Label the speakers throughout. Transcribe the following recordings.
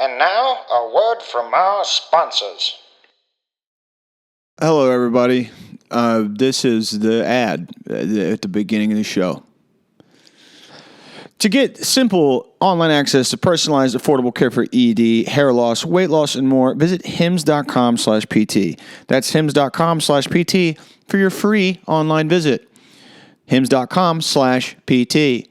Speaker 1: And now, a word from our sponsors.
Speaker 2: Hello, everybody. This is the ad at the beginning of the show. To get simple online access to personalized, affordable care for ED, hair loss, weight loss, and more, visit hims.com/PT. That's hims.com/PT for your free online visit. hims.com/PT.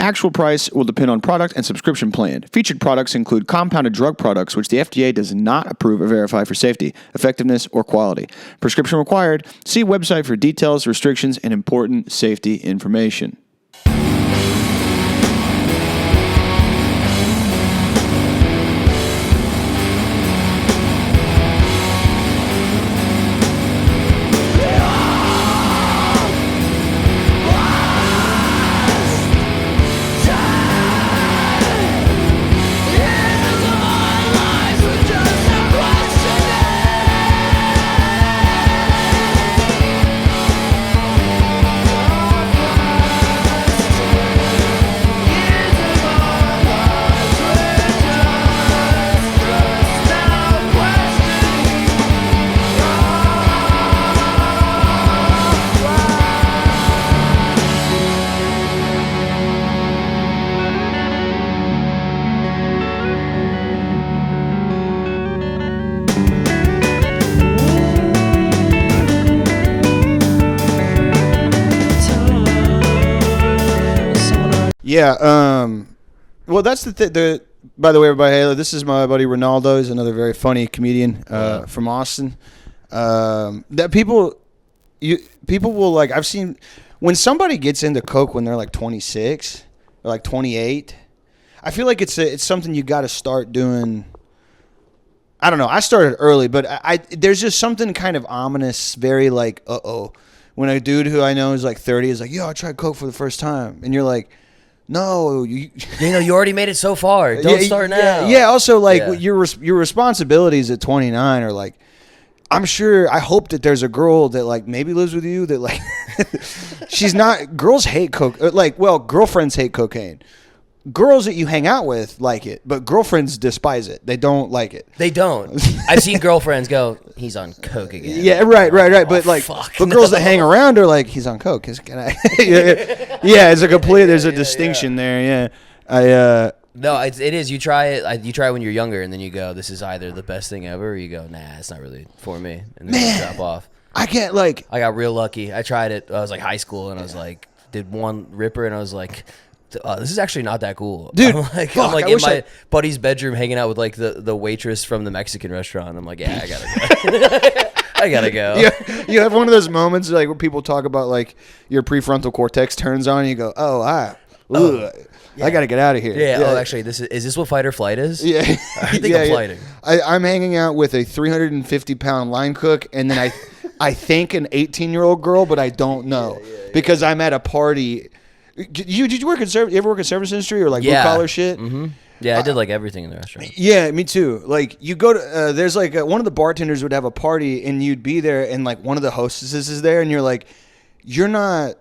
Speaker 2: Actual price will depend on product and subscription plan. Featured products include compounded drug products, which the FDA does not approve or verify for safety, effectiveness, or quality. Prescription required. See website for details, restrictions, and important safety information. Yeah, well, that's the by the way, everybody, hey, this is my buddy Ronaldo. He's another very funny comedian from Austin. That people will like. I've seen when somebody gets into coke when they're like 26 or like 28. I feel like it's something you got to start doing. I don't know. I started early, but there's just something kind of ominous, very like when a dude who I know is like 30 is like, yo, I tried coke for the first time, and you're like, no, you
Speaker 3: already made it so far. Don't start now.
Speaker 2: Yeah. Also, like your responsibilities at 29 are like, I'm sure. I hope that there's a girl that like maybe lives with you that like she's not. Girls hate coke. Girlfriends hate cocaine. Girls that you hang out with like it, but girlfriends despise it. They don't like it.
Speaker 3: They don't. I've seen girlfriends go, he's on coke again.
Speaker 2: Yeah, right. But like, girls that hang around are like, he's on coke. Yeah, it's a complete. There's a distinction there. Yeah,
Speaker 3: No, it is. You try it. You try it when you're younger, and then you go, this is either the best thing ever, or you go, nah, it's not really for me, and then you drop off.
Speaker 2: I can't like.
Speaker 3: I got real lucky. I tried it. I was like high school, and I was like, did one ripper, and I was like, this is actually not that cool,
Speaker 2: dude.
Speaker 3: I'm like in my buddy's bedroom hanging out with like the waitress from the Mexican restaurant. I'm like, yeah, I gotta go. I gotta go.
Speaker 2: Yeah, you have one of those moments like where people talk about like your prefrontal cortex turns on, and you go, I gotta get out of here.
Speaker 3: Yeah. Oh, actually, is this what fight or flight is?
Speaker 2: Yeah.
Speaker 3: I think I'm flighting.
Speaker 2: I'm hanging out with a 350-pound line cook, and then I think an 18-year-old girl, but I don't know because I'm at a party. Did you work at you ever work in service industry or like blue collar shit?
Speaker 3: Mm-hmm. Yeah, I did like everything in the restaurant.
Speaker 2: Yeah, me too. Like you go to there's like one of the bartenders would have a party and you'd be there and like one of the hostesses is there and you're like, you're not.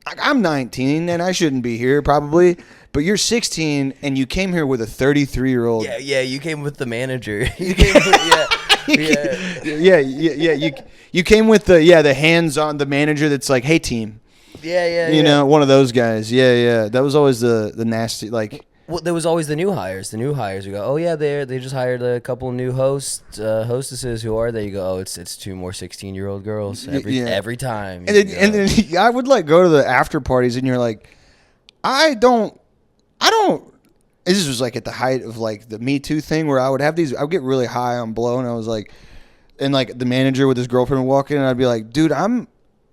Speaker 2: I'm 19 and I shouldn't be here probably, but you're 16 and you came here with a 33-year-old.
Speaker 3: Yeah. You came with the manager. You came with,
Speaker 2: You came with the hands on the manager that's like, hey team. You know, one of those guys. Yeah. That was always the nasty, like.
Speaker 3: Well, there was always the new hires. The new hires, you go, oh yeah, they just hired a couple new hostesses. Who are they? You go, oh, it's two more 16-year-old girls every time.
Speaker 2: And then I would like go to the after parties, and you're like, I don't. This was like at the height of like the Me Too thing, where I would get really high on blow, and I was like, and like the manager with his girlfriend would walk in, and I'd be like, dude,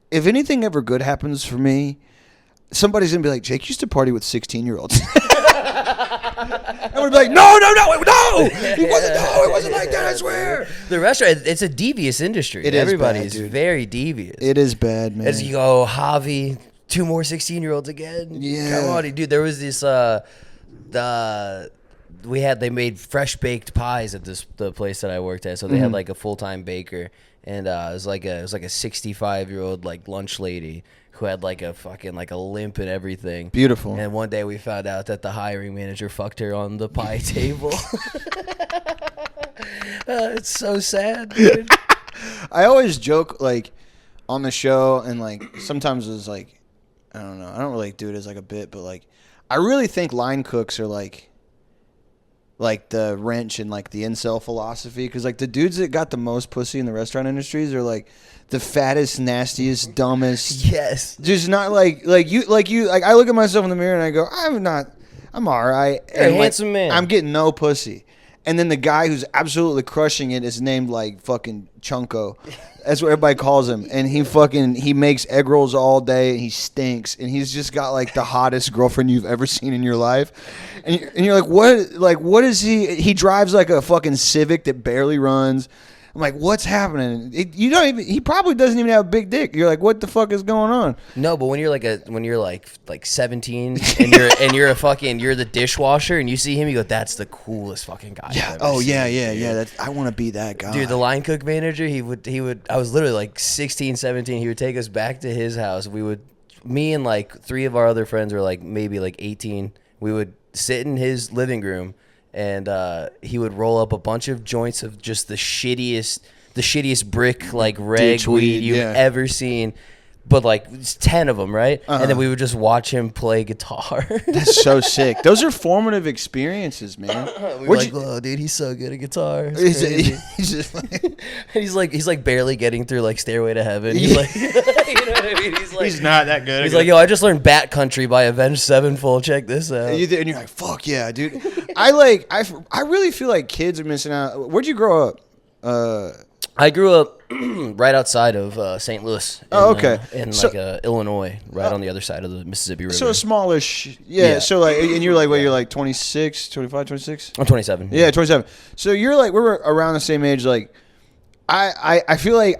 Speaker 2: if anything ever good happens for me, somebody's gonna be like, Jake used to party with 16-year-olds. And we'd be like, no, it wasn't like that, I swear.
Speaker 3: The restaurant, it's a devious industry. Everybody's very devious.
Speaker 2: It is bad, man.
Speaker 3: As you go, Javi, two more 16-year-olds again.
Speaker 2: Yeah,
Speaker 3: come on, dude. There was this they made fresh baked pies at the place that I worked at, so they had like a full-time baker. and it was like a 65-year-old like lunch lady who had like a fucking like a limp and everything.
Speaker 2: Beautiful.
Speaker 3: And one day we found out that the hiring manager fucked her on the pie table. It's so sad, dude.
Speaker 2: I always joke like on the show, and like sometimes it's like, I don't know, I don't really do it as like a bit, but like I really think line cooks are like the wrench in like the incel philosophy, because like the dudes that got the most pussy in the restaurant industries are like the fattest, nastiest, dumbest.
Speaker 3: Yes.
Speaker 2: Just not like you. I look at myself in the mirror and I go, I'm all right.
Speaker 3: You're a
Speaker 2: And, like,
Speaker 3: handsome man.
Speaker 2: I'm getting no pussy. And then the guy who's absolutely crushing it is named like fucking Chunko. That's what everybody calls him. And he makes egg rolls all day, and he stinks. And he's just got like the hottest girlfriend you've ever seen in your life. And you're like, what? Like, what is he? He drives like a fucking Civic that barely runs. I'm like, what's happening? He probably doesn't even have a big dick. You're like, what the fuck is going on?
Speaker 3: No, but when you're like 17 and you're the dishwasher and you see him, you go, that's the coolest fucking guy.
Speaker 2: Yeah.
Speaker 3: I've ever
Speaker 2: Oh
Speaker 3: seen,
Speaker 2: yeah.
Speaker 3: dude.
Speaker 2: I want to be that guy.
Speaker 3: Dude, the line cook manager, he would. I was literally like 16, 17. He would take us back to his house. Me and like 3 of our other friends were like maybe like 18. We would sit in his living room, and he would roll up a bunch of joints of just the shittiest brick like reg
Speaker 2: Ditch
Speaker 3: weed you've
Speaker 2: yeah.
Speaker 3: ever seen. But like it's 10 of them, right?
Speaker 2: Uh-huh.
Speaker 3: And then we would just watch him play guitar.
Speaker 2: That's so sick. Those are formative experiences, man.
Speaker 3: We were like, oh, dude, he's so good at guitar. It's crazy.
Speaker 2: He's just like,
Speaker 3: he's like barely getting through like Stairway to Heaven. He's like, you know what I mean?
Speaker 2: he's not that good.
Speaker 3: He's like, yo, I just learned Bat Country by Avenged Sevenfold. Check this out.
Speaker 2: And you're like, fuck yeah, dude. I really feel like kids are missing out. Where'd you grow up?
Speaker 3: I grew up right outside of St. Louis. In Illinois, right on the other side of the Mississippi River.
Speaker 2: So smallish. Yeah. So like, and you're like, you're like 26, 25, 26?
Speaker 3: I'm 27.
Speaker 2: Yeah, 27. So you're like, we're around the same age. Like, I feel like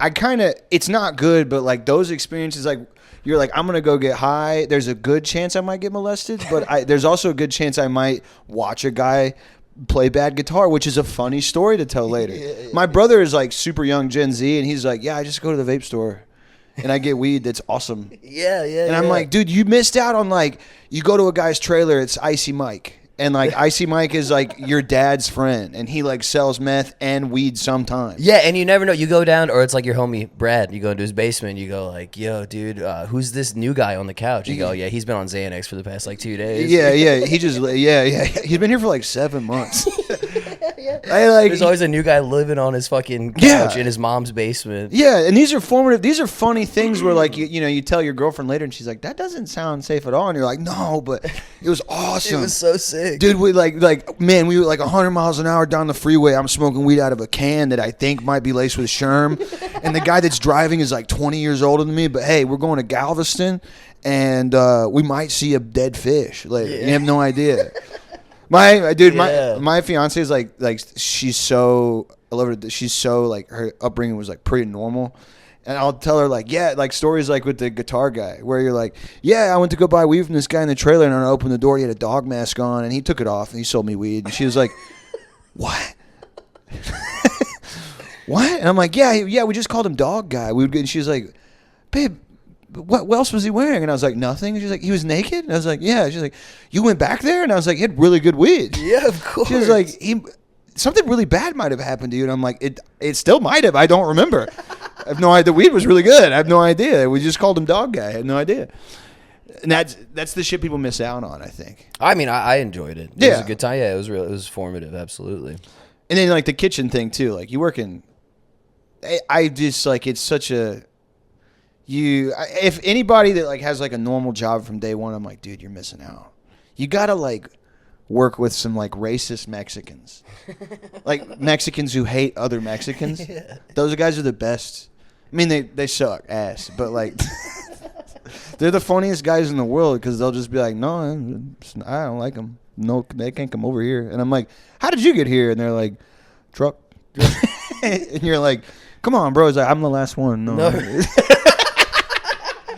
Speaker 2: it's not good, but like those experiences, like, you're like, I'm going to go get high. There's a good chance I might get molested, but there's also a good chance I might watch a guy play bad guitar, which is a funny story to tell later. Yeah. My brother is like super young Gen Z, and he's like, yeah, I just go to the vape store and I get weed that's awesome.
Speaker 3: Yeah.
Speaker 2: And I'm like, dude, you missed out on like, you go to a guy's trailer, it's Icy Mike. And like Icy Mike is like your dad's friend, and he like sells meth and weed sometimes.
Speaker 3: Yeah, and you never know. You go down, or it's like your homie Brad. You go into his basement. You go like, "Yo, dude, who's this new guy on the couch?" You go, "Yeah, he's been on Xanax for the past like 2 days."
Speaker 2: Yeah. He's been here for like 7 months.
Speaker 3: Yeah. There's always a new guy living on his fucking couch in his mom's basement.
Speaker 2: Yeah, and these are formative. These are funny things where like you tell your girlfriend later, and she's like, "That doesn't sound safe at all," and you're like, "No, but it was awesome.
Speaker 3: It was so sick,
Speaker 2: dude." We man, we were like 100 miles an hour down the freeway. I'm smoking weed out of a can that I think might be laced with Sherm, and the guy that's driving is like 20 years older than me. But hey, we're going to Galveston, and we might see a dead fish later. Yeah. You have no idea. My fiance is like she's so, I love her. She's so like, her upbringing was like pretty normal. And I'll tell her like, yeah, like stories like with the guitar guy where you're like, yeah, I went to go buy weed from this guy in the trailer, and I opened the door, he had a dog mask on, and he took it off and he sold me weed. And she was like, what? What? And I'm like, yeah, we just called him Dog Guy. And she was like, babe, what else was he wearing? And I was like, nothing. And she's like, he was naked? And I was like, yeah. She's like, you went back there? And I was like, he had really good weed.
Speaker 3: Yeah, of course.
Speaker 2: She was like, something really bad might have happened to you. And I'm like, it still might have. I don't remember. I have no idea. The weed was really good. I have no idea. We just called him Dog Guy. I had no idea. And that's the shit people miss out on, I think.
Speaker 3: I mean, I enjoyed it. It was a good time. Yeah, it was real. It was formative. Absolutely.
Speaker 2: And then like the kitchen thing too. Like you work in. I just like, it's such a. If anybody that like has like a normal job from day one, I'm like, dude, you're missing out. You gotta like work with some like racist Mexicans, like Mexicans who hate other Mexicans. Yeah. Those guys are the best. I mean, they suck ass, but like they're the funniest guys in the world because they'll just be like, no, I don't like them. No, they can't come over here. And I'm like, how did you get here? And they're like, truck. And you're like, come on, bro. It's like, I'm the last one. No.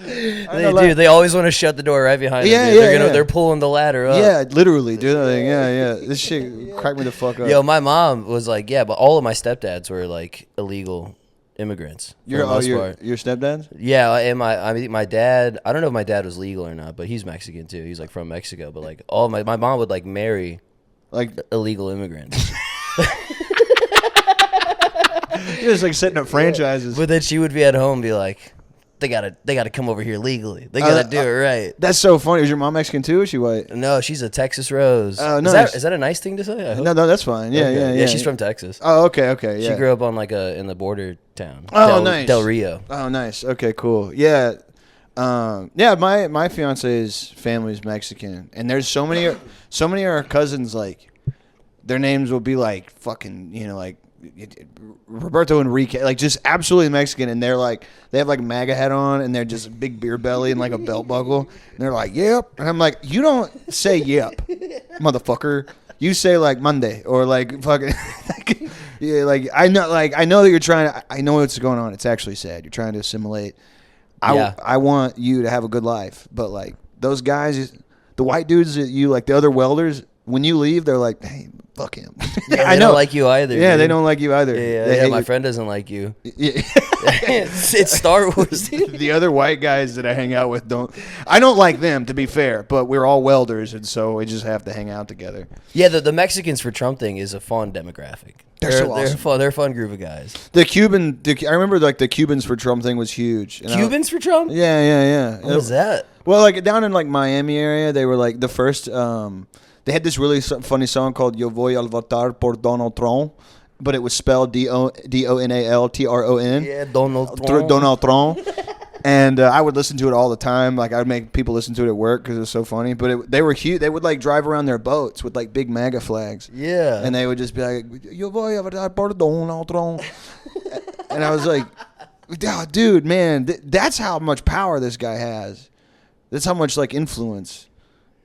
Speaker 3: They always want to shut the door right behind them. Dude. They're pulling the ladder up.
Speaker 2: Yeah, literally, dude. Like, yeah. This shit cracked me the fuck up.
Speaker 3: Yo, my mom was like, yeah, but all of my stepdads were like illegal immigrants. For
Speaker 2: Your
Speaker 3: the most
Speaker 2: your
Speaker 3: part.
Speaker 2: your stepdad?
Speaker 3: Yeah, and my dad. I don't know if my dad was legal or not, but he's Mexican too. He's like from Mexico, but like all my mom would like marry
Speaker 2: Like
Speaker 3: illegal immigrants.
Speaker 2: you're just like setting up franchises.
Speaker 3: But then she would be at home and be like, they gotta come over here legally. They gotta do it right.
Speaker 2: That's so funny. Is your mom Mexican too? Or is she white?
Speaker 3: No, she's a Texas Rose.
Speaker 2: Oh,
Speaker 3: Is
Speaker 2: nice.
Speaker 3: that a nice thing to say? I hope.
Speaker 2: No, that's fine. Yeah,
Speaker 3: Okay.
Speaker 2: yeah.
Speaker 3: She's from Texas.
Speaker 2: Oh, okay, yeah.
Speaker 3: She grew up on like in the border town.
Speaker 2: Oh, nice.
Speaker 3: Del Rio.
Speaker 2: Oh, nice. Okay, cool. Yeah. Yeah, my fiance's family's Mexican, and there's so many of our cousins, like their names will be like fucking, like Roberto Enrique, like just absolutely Mexican, and they're like they have like MAGA hat on, and they're just a big beer belly and like a belt buckle, and they're like yep, and I'm like, you don't say yep, motherfucker. You say like Monday or like fucking yeah, like I know that you're trying to, I know what's going on. It's actually sad. You're trying to assimilate. I want you to have a good life, but like those guys, the white dudes that you like, the other welders, when you leave, they're like, hey, fuck him.
Speaker 3: Yeah,
Speaker 2: I
Speaker 3: they
Speaker 2: know.
Speaker 3: don't like you either.
Speaker 2: Yeah,
Speaker 3: dude.
Speaker 2: they don't like you either.
Speaker 3: Yeah, my friend doesn't like you.
Speaker 2: Yeah.
Speaker 3: it's Star Wars. Dude.
Speaker 2: The other white guys that I hang out with I don't like them, to be fair, but we're all welders, and so we just have to hang out together.
Speaker 3: Yeah, the Mexicans for Trump thing is a fun demographic.
Speaker 2: They're so awesome.
Speaker 3: They're fun. They're a fun group of guys.
Speaker 2: I remember like the Cubans for Trump thing was huge. And
Speaker 3: Cubans for Trump?
Speaker 2: Yeah.
Speaker 3: What was that?
Speaker 2: Well, like down in like Miami area, they were like the first. They had this really funny song called "Yo voy a votar por Donald Trump," but it was spelled Donaltron.
Speaker 3: Yeah, Donald Trump.
Speaker 2: Donald Trump. And I would listen to it all the time. Like I'd make people listen to it at work because it was so funny. But they were huge. They would like drive around their boats with like big MAGA flags.
Speaker 3: Yeah.
Speaker 2: And they would just be like, "Yo voy a votar por Donald Trump." And I was like, oh, dude, man, that's how much power this guy has. That's how much like influence.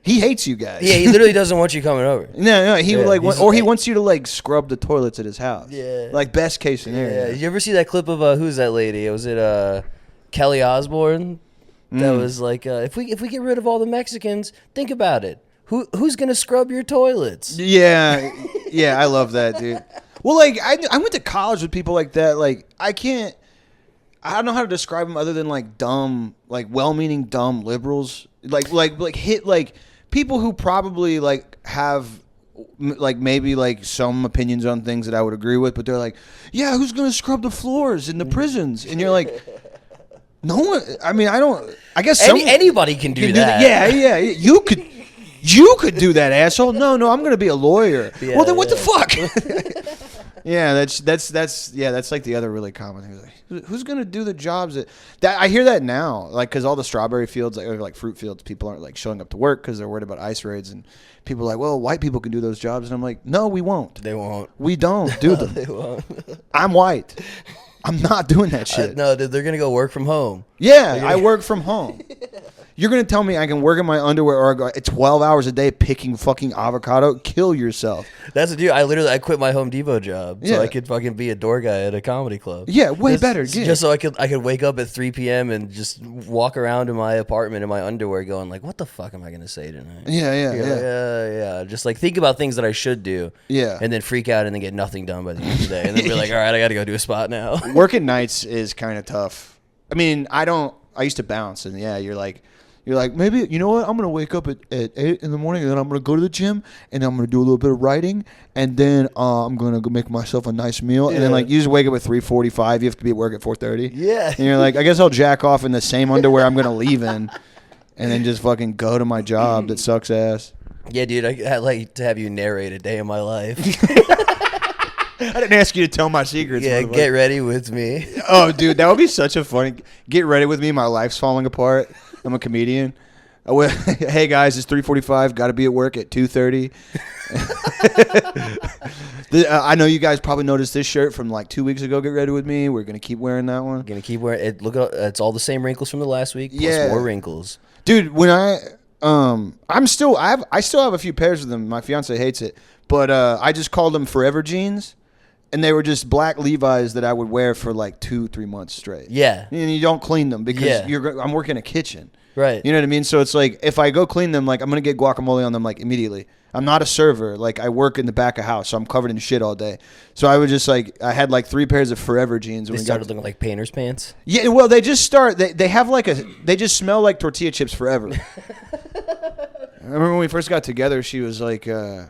Speaker 2: He hates you guys.
Speaker 3: Yeah, he literally doesn't want you coming over.
Speaker 2: No, he would
Speaker 3: he's
Speaker 2: or he wants you to like scrub the toilets at his house.
Speaker 3: Yeah.
Speaker 2: Like best case scenario.
Speaker 3: Yeah. You ever see that clip of who's that lady? Was it Kelly Osbourne? That was like, if we get rid of all the Mexicans, think about it. Who's gonna scrub your toilets?
Speaker 2: Yeah, I love that, dude. Well, like I went to college with people like that. Like I don't know how to describe them other than like dumb, like well-meaning dumb liberals. Like hit like people who probably like have like maybe like some opinions on things that I would agree with, but they're like, yeah, who's gonna scrub the floors in the prisons? And you're like, no one. I mean, I guess
Speaker 3: anybody can do that.
Speaker 2: Yeah. You could do that, asshole. No, I'm gonna be a lawyer.
Speaker 3: Yeah,
Speaker 2: well, then what the fuck? Yeah, that's like the other really common thing. Like, who's gonna do the jobs that I hear that now? Like, because all the strawberry fields, like fruit fields, people aren't like showing up to work because they're worried about ICE raids, and people are like, well, white people can do those jobs, and I'm like, no, we won't.
Speaker 3: They won't.
Speaker 2: We don't do them.
Speaker 3: They won't.
Speaker 2: I'm white. I'm not doing that shit.
Speaker 3: No, dude, they're gonna go work from home.
Speaker 2: Yeah, I work from home. You're going to tell me I can work in my underwear or go 12 hours a day picking fucking avocado? Kill yourself.
Speaker 3: That's what, dude. I quit my Home Depot job so
Speaker 2: Yeah.
Speaker 3: I could fucking be a door guy at a comedy club.
Speaker 2: Yeah, way better. Yeah.
Speaker 3: Just so I could wake up at 3 p.m. and just walk around in my apartment in my underwear going like, what the fuck am I going to say tonight?
Speaker 2: Yeah.
Speaker 3: Just like think about things that I should do.
Speaker 2: Yeah.
Speaker 3: And then freak out and then get nothing done by the end of the day. And then be like, all right, I got to go do a spot now.
Speaker 2: Working nights is kind of tough. I mean, I used to bounce, and yeah, you're like, maybe, you know what? I'm going to wake up at 8 in the morning, and then I'm going to go to the gym, and I'm going to do a little bit of writing, and then I'm going to go make myself a nice meal. And then, like, you just wake up at 3:45. You have to be at work at 4:30.
Speaker 3: Yeah.
Speaker 2: And you're like, I guess I'll jack off in the same underwear I'm going to leave in, and then just fucking go to my job that sucks ass.
Speaker 3: Yeah, dude, I'd like to have you narrate a day in my life.
Speaker 2: I didn't ask you to tell my secrets.
Speaker 3: Yeah, get ready with me.
Speaker 2: Oh, dude, that would be such a funny. Get ready with me. My life's falling apart. I'm a comedian. Hey guys, it's 3:45. Got to be at work at 2:30. I know you guys probably noticed this shirt from like 2 weeks ago. Get ready with me. We're gonna keep wearing that one.
Speaker 3: Gonna keep wearing it. Look, it's all the same wrinkles from the last week. Plus more wrinkles.
Speaker 2: Dude, when I still have a few pairs of them. My fiance hates it, but I just called them Forever jeans. And they were just black Levi's that I would wear for like 2-3 months straight.
Speaker 3: Yeah.
Speaker 2: And you don't clean them because
Speaker 3: Yeah.
Speaker 2: I'm working in a kitchen.
Speaker 3: Right.
Speaker 2: You know what I mean? So it's like if I go clean them, like I'm going to get guacamole on them like immediately. I'm not a server. Like I work in the back of house, so I'm covered in shit all day. So I would just like I had like 3 pairs of Forever jeans.
Speaker 3: They started looking like painter's pants.
Speaker 2: Yeah, well, they just start. They have like they just smell like tortilla chips forever. I remember when we first got together, she was like, like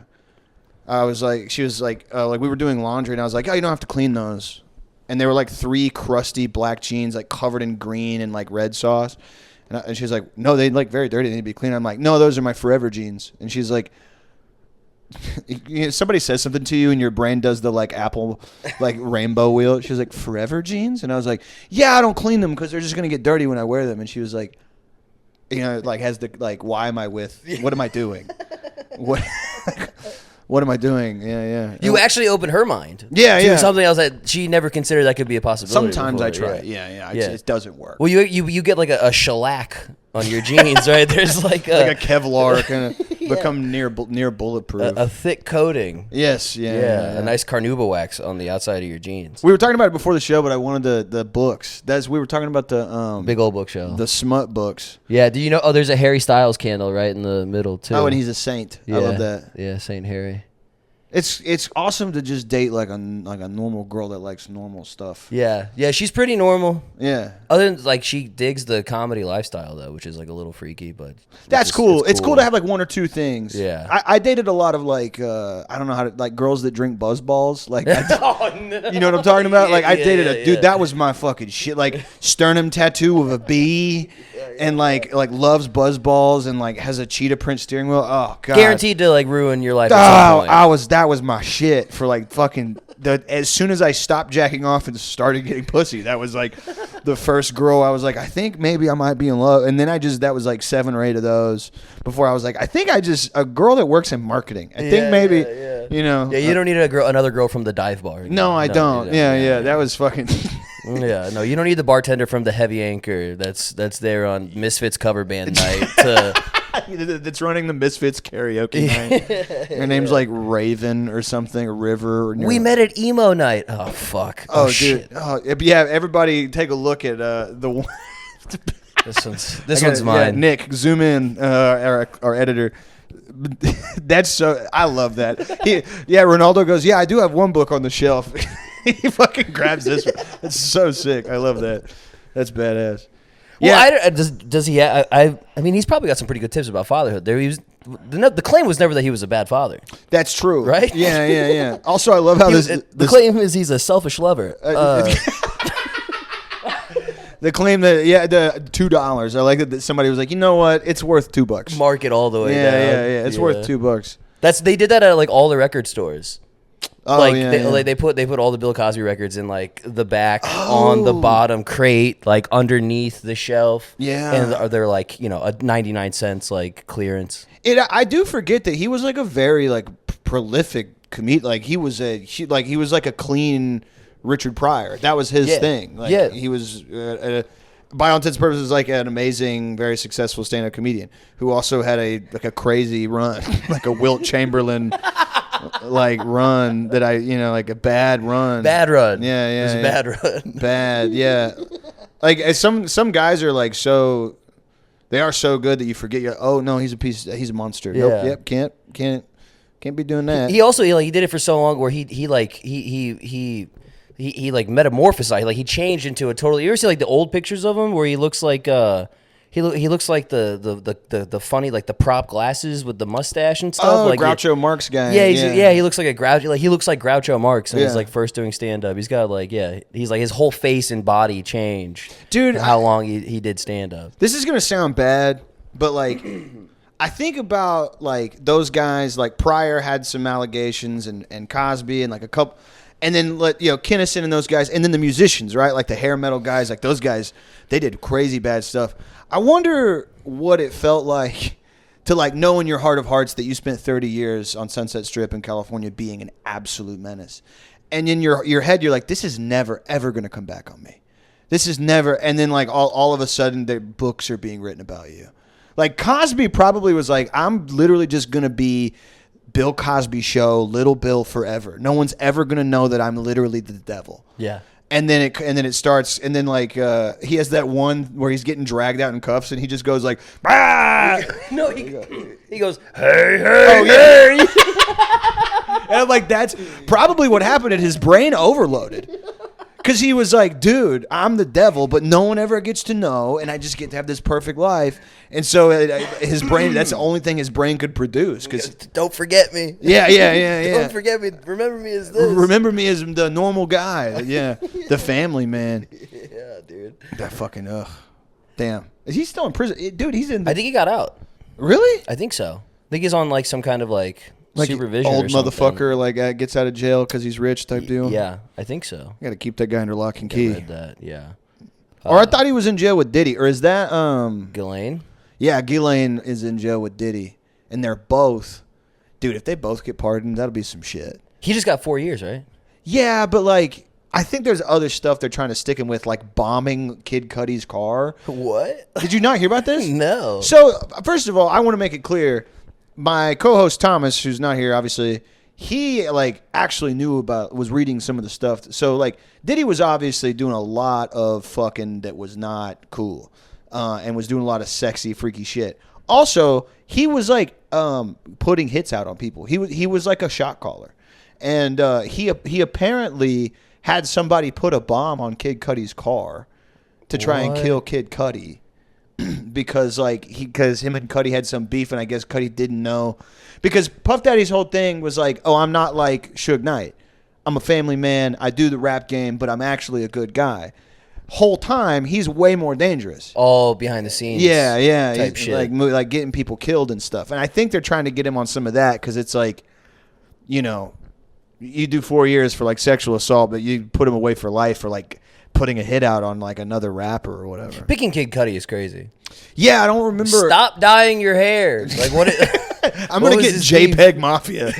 Speaker 2: we were doing laundry, and I was like, oh, you don't have to clean those. And they were like 3 crusty black jeans, like covered in green and like red sauce. And she was like, no, they like very dirty. They need to be clean. I'm like, no, those are my Forever jeans. And she's like, somebody says something to you and your brain does the like Apple like rainbow wheel. She was like, Forever jeans? And I was like, yeah, I don't clean them because they're just going to get dirty when I wear them. And she was like, like has the like, why am I what am I doing? What am I doing? Yeah.
Speaker 3: You actually opened her mind.
Speaker 2: Yeah,
Speaker 3: to
Speaker 2: yeah.
Speaker 3: something else that she never considered that could be a possibility.
Speaker 2: Sometimes
Speaker 3: before.
Speaker 2: I try. Yeah. It doesn't work.
Speaker 3: Well, you get like a shellac on your jeans, right? There's like
Speaker 2: a Kevlar kind of become near bulletproof.
Speaker 3: A thick coating.
Speaker 2: Yes, yeah.
Speaker 3: A nice carnauba wax on the outside of your jeans.
Speaker 2: We were talking about it before the show, but I wanted the books. We were talking about the
Speaker 3: big old bookshelf,
Speaker 2: the smut books.
Speaker 3: Yeah. Do you know? Oh, there's a Harry Styles candle right in the middle too.
Speaker 2: Oh, and he's a saint.
Speaker 3: Yeah.
Speaker 2: I love that.
Speaker 3: Yeah, Saint Harry.
Speaker 2: It's awesome to just date like a normal girl that likes normal stuff.
Speaker 3: Yeah, she's pretty normal.
Speaker 2: Yeah.
Speaker 3: Other than like she digs the comedy lifestyle though, which is like a little freaky, but
Speaker 2: that's cool. It's cool to have like 1 or 2 things.
Speaker 3: Yeah.
Speaker 2: I dated a lot of like I don't know how to like girls that drink buzz balls. Like
Speaker 3: Oh, no.
Speaker 2: You know what I'm talking about? Like I
Speaker 3: Yeah,
Speaker 2: dated
Speaker 3: yeah,
Speaker 2: a dude
Speaker 3: yeah.
Speaker 2: that was my fucking shit. Like sternum tattoo with a bee. And like loves buzz balls and like has a cheetah print steering wheel. Oh god,
Speaker 3: Guaranteed to like ruin your life. At some point.
Speaker 2: That was my shit for like fucking. As soon as I stopped jacking off and started getting pussy, that was like the first girl I was like, I think maybe I might be in love. And then that was like 7 or 8 of those before I was like, I think a girl that works in marketing. I think maybe you know.
Speaker 3: Yeah, you don't need another girl from the dive bar.
Speaker 2: No, I don't. Yeah, that was fucking.
Speaker 3: Yeah, no, you don't need the bartender from the Heavy Anchor that's there on Misfits cover band night.
Speaker 2: That's running the Misfits karaoke night. Her name's like Raven or something, or River.
Speaker 3: We met at emo night. Oh fuck.
Speaker 2: Oh,
Speaker 3: shit.
Speaker 2: dude. Oh, yeah. Everybody, take a look at the one.
Speaker 3: This one's mine.
Speaker 2: Yeah, Nick, zoom in. Our editor. That's so. I love that. Ronaldo goes. Yeah, I do have one book on the shelf. He fucking grabs this one. That's so sick. I love that. That's badass.
Speaker 3: Well, yeah. Does he? I mean, he's probably got some pretty good tips about fatherhood. The claim was never that he was a bad father.
Speaker 2: That's true,
Speaker 3: right?
Speaker 2: Yeah. Also, I love how
Speaker 3: the claim is he's a selfish lover.
Speaker 2: The claim that the $2. I like that somebody was like, you know what? It's worth $2.
Speaker 3: Mark it all the way down.
Speaker 2: Yeah. It's worth $2.
Speaker 3: They did that at like all the record stores.
Speaker 2: Oh,
Speaker 3: like
Speaker 2: yeah.
Speaker 3: Like they put all the Bill Cosby records in like the back on the bottom crate, like underneath the shelf.
Speaker 2: Yeah,
Speaker 3: and they're like a 99 cents like clearance.
Speaker 2: I do forget that he was like a very like prolific comedian. Like he was like a clean Richard Pryor. That was his thing. Like, he was. By all intents and purposes, like an amazing, very successful stand-up comedian who also had a crazy run, like a Wilt Chamberlain like run that like a bad run.
Speaker 3: Bad run.
Speaker 2: Yeah.
Speaker 3: It was a bad run.
Speaker 2: Bad, yeah. Like some guys are like they are so good that you forget. Oh no, he's a monster.
Speaker 3: Yeah.
Speaker 2: Nope. Yep. Can't be doing that.
Speaker 3: He also he did it for so long where he metamorphosized, like he changed into a totally. You ever see like the old pictures of him where he looks like he looks like the funny like the prop glasses with the mustache and stuff.
Speaker 2: Oh,
Speaker 3: like
Speaker 2: Groucho Marx guy.
Speaker 3: Yeah, he looks like a Groucho. Like he looks like Groucho Marx when he's
Speaker 2: Yeah.
Speaker 3: like first doing stand up. He's got he's like his whole face and body changed.
Speaker 2: Dude,
Speaker 3: how long he did stand up.
Speaker 2: This is gonna sound bad, but like I think about like those guys. Like Pryor had some allegations, and Cosby, and like a couple. And then Kinnison and those guys, and then the musicians, right? Like the hair metal guys, like those guys, they did crazy bad stuff. I wonder what it felt like to like know in your heart of hearts that you spent 30 years on Sunset Strip in California being an absolute menace. And in your head, you're like, this is never, ever going to come back on me. This is never. And then like all of a sudden, the books are being written about you. Like Cosby probably was like, I'm literally just going to be Bill Cosby show, Little Bill forever. No one's ever gonna know that I'm literally the devil.
Speaker 3: Yeah.
Speaker 2: And then it starts, and then like he has that one where he's getting dragged out in cuffs, and he just goes like, ah!
Speaker 3: No, he goes, hey,
Speaker 2: Oh yeah. And I'm like, that's probably what happened. And his brain overloaded. Because he was like, dude, I'm the devil, but no one ever gets to know, and I just get to have this perfect life. And so his brain, that's the only thing his brain could produce. Cause,
Speaker 3: don't forget me.
Speaker 2: Yeah.
Speaker 3: Don't forget me. Remember me as this.
Speaker 2: Remember me as the normal guy. Yeah. The family, man.
Speaker 3: Yeah, dude.
Speaker 2: That fucking, damn. Is he still in prison? Dude, he's in.
Speaker 3: I think he got out.
Speaker 2: Really?
Speaker 3: I think so. I think he's on like some kind of like supervision
Speaker 2: old
Speaker 3: or something.
Speaker 2: motherfucker like gets out of jail because he's rich type deal.
Speaker 3: Yeah, I think so.
Speaker 2: Got to keep that guy under lock and
Speaker 3: I
Speaker 2: key.
Speaker 3: read that, yeah.
Speaker 2: Or I thought he was in jail with Diddy. Or is that
Speaker 3: Ghislaine?
Speaker 2: Yeah, Ghislaine is in jail with Diddy, and they're both. Dude, if they both get pardoned, that'll be some shit.
Speaker 3: He just got 4 years, right?
Speaker 2: Yeah, but like I think there's other stuff they're trying to stick him with, like bombing Kid Cudi's car.
Speaker 3: What?
Speaker 2: Did you not hear about this?
Speaker 3: No.
Speaker 2: So first of all, I want to make it clear. My co-host Thomas, who's not here, obviously, he like actually was reading some of the stuff. So like Diddy was obviously doing a lot of fucking that was not cool, and was doing a lot of sexy, freaky shit. Also, he was like putting hits out on people. He was like a shot caller, and he apparently had somebody put a bomb on Kid Cudi's car to try and kill Kid Cudi. Because him and Cudi had some beef, and I guess Cudi didn't know. Because Puff Daddy's whole thing was like, oh, I'm not like Suge Knight. I'm a family man. I do the rap game, but I'm actually a good guy. Whole time, he's way more dangerous.
Speaker 3: All behind the scenes.
Speaker 2: Yeah.
Speaker 3: Type shit.
Speaker 2: Like getting people killed and stuff. And I think they're trying to get him on some of that because it's like, you know, you do 4 years for like sexual assault, but you put him away for life for like putting a hit out on like another rapper or whatever.
Speaker 3: Picking Kid Cudi is crazy.
Speaker 2: Yeah, I don't remember.
Speaker 3: Stop dyeing your hair. Like what?
Speaker 2: I'm gonna get JPEG Mafia.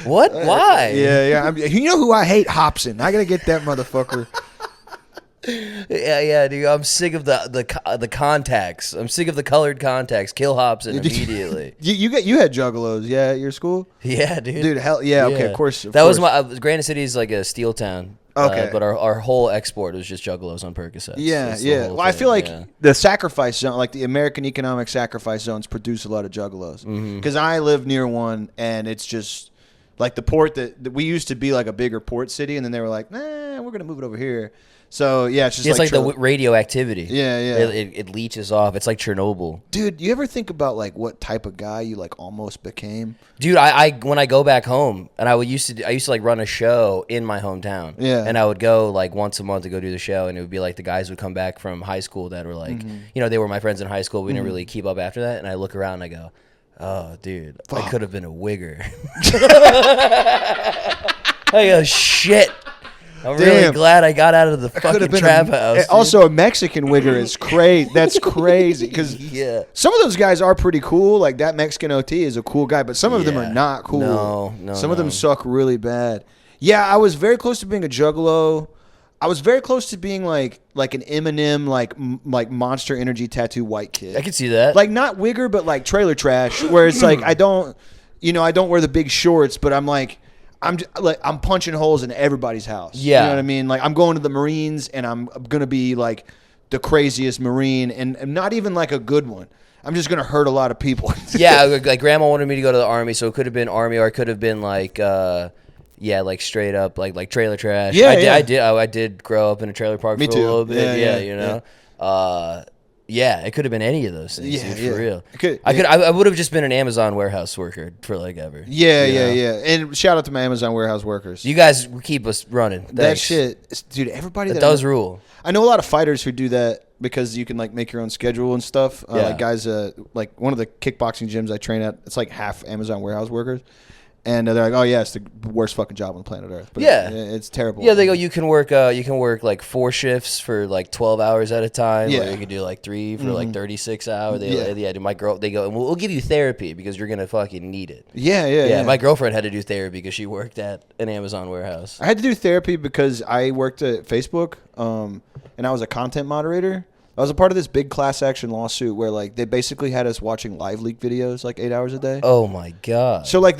Speaker 3: What? Why?
Speaker 2: Yeah. You know who I hate? Hobson. I gotta get that motherfucker.
Speaker 3: Yeah, dude. I'm sick of the contacts. I'm sick of the colored contacts. Kill Hobson immediately.
Speaker 2: You had juggalos, yeah, at your school?
Speaker 3: Yeah, dude.
Speaker 2: Dude, hell yeah. Okay, of course.
Speaker 3: That was my Granite City is like a steel town.
Speaker 2: Okay,
Speaker 3: but our whole export was just juggalos on Percocets.
Speaker 2: Yeah. Well, I feel like the sacrifice zone, like the American Economic Sacrifice Zones, produce a lot of juggalos. Because I live near one, and it's just like the port that we used to be like a bigger port city, and then they were like, nah, we're gonna move it over here. So yeah, it's just
Speaker 3: it's like the radioactivity.
Speaker 2: Yeah.
Speaker 3: It leaches off. It's like Chernobyl.
Speaker 2: Dude, you ever think about like what type of guy you like almost became?
Speaker 3: Dude, I when I go back home, and I used to like run a show in my hometown.
Speaker 2: Yeah.
Speaker 3: And I would go like once a month to go do the show, and it would be like the guys would come back from high school that were like, you know, they were my friends in high school. We didn't really keep up after that, and I look around and I go, oh, dude, I could have been a wigger. I go, shit. I'm really glad I got out of the fucking trap house.
Speaker 2: Also, a Mexican wigger is crazy. That's crazy because some of those guys are pretty cool. Like that Mexican OT is a cool guy, but some of them are not cool.
Speaker 3: No.
Speaker 2: Some of them suck really bad. Yeah, I was very close to being a juggalo. I was very close to being like an Eminem, like Monster Energy tattoo white kid.
Speaker 3: I could see that.
Speaker 2: Like not wigger, but like trailer trash, where it's like I don't wear the big shorts, but I'm punching holes in everybody's house.
Speaker 3: Yeah.
Speaker 2: You know what I mean? Like I'm going to the Marines, and I'm going to be like the craziest Marine, and not even like a good one. I'm just going to hurt a lot of people.
Speaker 3: Yeah, like grandma wanted me to go to the Army, so it could have been Army, or it could have been like like straight up like trailer trash.
Speaker 2: Yeah,
Speaker 3: I did grow up in a trailer park for a little bit. Yeah, it could have been any of those things. Dude, for real. I would have just been an Amazon warehouse worker for like ever.
Speaker 2: Yeah. And shout out to my Amazon warehouse workers.
Speaker 3: You guys keep us running. Thanks.
Speaker 2: That shit, dude. Everybody
Speaker 3: that does rule.
Speaker 2: I know a lot of fighters who do that because you can like make your own schedule and stuff. Like guys, like one of the kickboxing gyms I train at, it's like half Amazon warehouse workers. And they're like, oh yeah, it's the worst fucking job on planet Earth. But it's terrible.
Speaker 3: Yeah, they go. You can work like 4 shifts for like 12 hours at a time.
Speaker 2: Yeah,
Speaker 3: or you can do like 3 for like 36 hours. My girl, they go, and we'll give you therapy because you're gonna fucking need it.
Speaker 2: Yeah.
Speaker 3: My girlfriend had to do therapy because she worked at an Amazon warehouse.
Speaker 2: I had to do therapy because I worked at Facebook, and I was a content moderator. I was a part of this big class action lawsuit where like they basically had us watching live leak videos like 8 hours a day.
Speaker 3: Oh my god.
Speaker 2: So like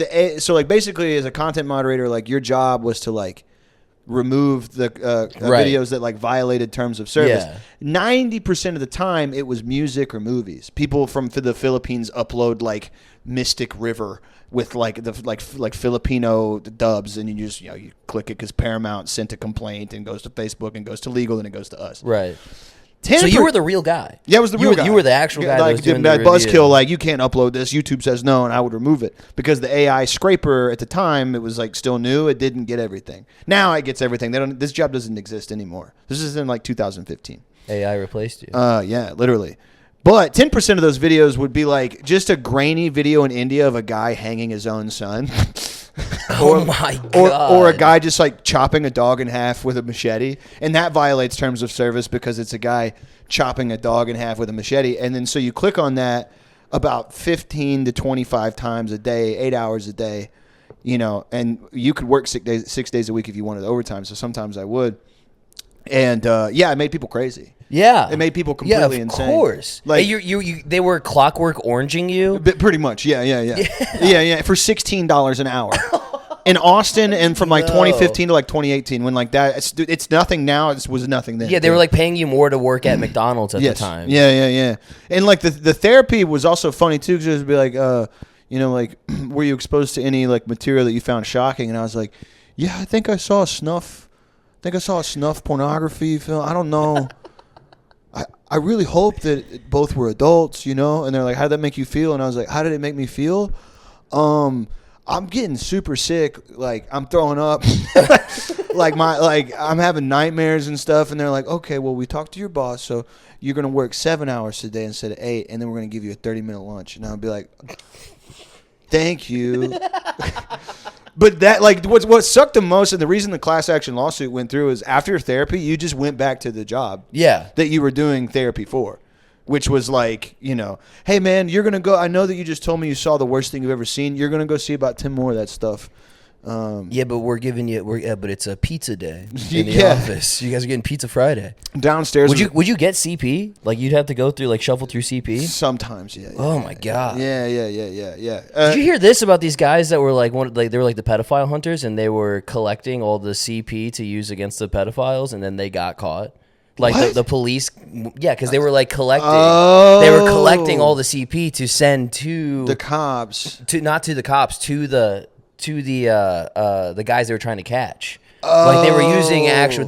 Speaker 2: basically as a content moderator, like your job was to like remove the videos that like violated terms of service. 90% of the time it was music or movies. People from the Philippines upload like Mystic River with like the like Filipino dubs, and you just you click it because Paramount sent a complaint and goes to Facebook and goes to legal and it goes to us.
Speaker 3: Right. So you were the real guy.
Speaker 2: Yeah, I was the real guy.
Speaker 3: You were the actual guy that was doing the review.
Speaker 2: Buzzkill, like, you can't upload this. YouTube says no, and I would remove it. Because the AI scraper at the time, it was, like, still new. It didn't get everything. Now it gets everything. This job doesn't exist anymore. This is in, like, 2015.
Speaker 3: AI replaced you.
Speaker 2: Yeah, literally. But 10% of those videos would be, like, just a grainy video in India of a guy hanging his own son.
Speaker 3: Oh my god!
Speaker 2: Or a guy just like chopping a dog in half with a machete, and that violates terms of service because it's a guy chopping a dog in half with a machete. And then so you click on that about 15 to 25 times a day, 8 hours a day, and you could work 6 days a week if you wanted overtime. So sometimes I would, and it made people crazy.
Speaker 3: Yeah,
Speaker 2: it made people completely insane.
Speaker 3: Of course, like they were clockwork oranging you.
Speaker 2: Pretty much, yeah, for $16 an hour. In Austin, and from like 2015 to like 2018, when like that, it's nothing now. It was nothing then.
Speaker 3: Yeah, they were like paying you more to work at McDonald's at the time.
Speaker 2: Yeah. And like the therapy was also funny too, because it would be like, like, were you exposed to any like material that you found shocking? And I was like, yeah, I think I saw a snuff pornography film. I don't know. I really hope that both were adults, And they're like, how did that make you feel? And I was like, how did it make me feel? I'm getting super sick. Like, I'm throwing up. I'm having nightmares and stuff. And they're like, okay, well, we talked to your boss, so you're going to work 7 hours today instead of 8, and then we're going to give you a 30-minute lunch. And I'll be like, thank you. But that, like, what sucked the most, and the reason the class action lawsuit went through is after your therapy, you just went back to the job that you were doing therapy for. Which was like, hey, man, you're going to go. I know that you just told me you saw the worst thing you've ever seen. You're going to go see about 10 more of that stuff.
Speaker 3: Yeah, but we're giving you, but it's a pizza day in the office. You guys are getting Pizza Friday.
Speaker 2: Downstairs.
Speaker 3: Would you get CP? Like, you'd have to go through, like, shuffle through CP?
Speaker 2: Sometimes, yeah.
Speaker 3: Oh, my God.
Speaker 2: Yeah.
Speaker 3: Did you hear this about these guys that were, they were, like, the pedophile hunters, and they were collecting all the CP to use against the pedophiles, and then they got caught? Like the police, because they were like collecting. Oh. They were collecting all the CP to send to
Speaker 2: the cops.
Speaker 3: Not to the cops, to the guys they were trying to catch. Like they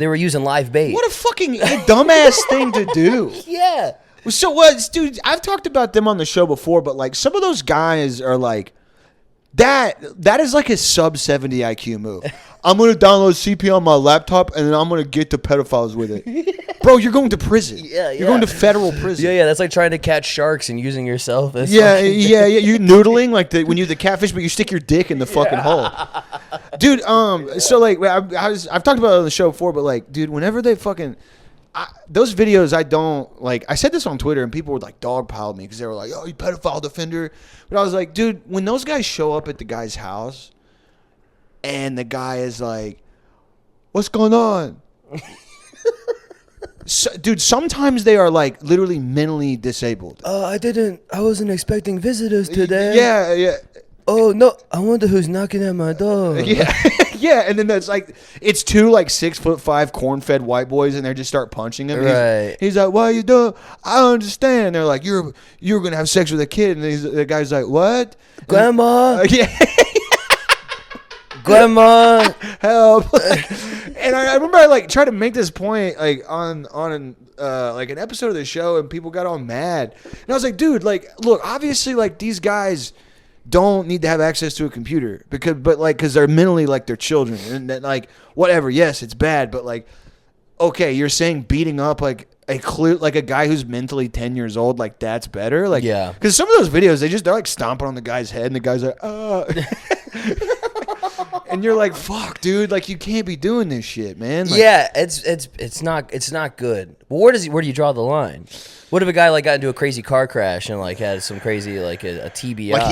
Speaker 3: were using live bait.
Speaker 2: What a fucking dumbass thing to do.
Speaker 3: Yeah.
Speaker 2: So what, dude? I've talked about them on the show before, but like some of those guys are like that is like a sub 70 IQ move. I'm going to download CP on my laptop, and then I'm going to get the pedophiles with it. Bro, you're going to prison. Yeah. You're going to federal prison.
Speaker 3: Yeah. That's like trying to catch sharks and using yourself as
Speaker 2: Yeah. You're noodling like when you do the catfish, but you stick your dick in the fucking hole. Dude, so like I've talked about it on the show before, but like, dude, whenever they fucking those videos, I don't like. I said this on Twitter, and people would like dogpile me because they were like, "Oh, you pedophile defender." But I was like, dude, when those guys show up at the guy's house, and the guy is like, "What's going on?" Dude, sometimes they are like literally mentally disabled.
Speaker 3: I wasn't expecting visitors today.
Speaker 2: Yeah.
Speaker 3: Oh no, I wonder who's knocking at my door.
Speaker 2: Yeah. Yeah, and then that's like it's two like 6'5" corn-fed white boys, and they just start punching him.
Speaker 3: Right.
Speaker 2: He's like, "Why you doing?" I don't understand. They're like, "You're gonna have sex with a kid," and the guy's like, "What?"
Speaker 3: Grandma.
Speaker 2: Yeah.
Speaker 3: Grandma,
Speaker 2: help! And I remember I like tried to make this point like on like an episode of the show, and people got all mad. And I was like, dude, like, look, obviously, like these guys don't need to have access to a computer because they're mentally like they're children, and that, like, whatever. Yes, it's bad, but like, okay, you're saying beating up like a guy who's mentally 10 years old, like that's better, like,
Speaker 3: yeah.
Speaker 2: Because some of those videos they're like stomping on the guy's head, and the guy's like, and you're like, fuck, dude, like you can't be doing this shit, man. Like,
Speaker 3: yeah, it's not good. But where do you draw the line? What if a guy like got into a crazy car crash and like had some crazy like a TBI?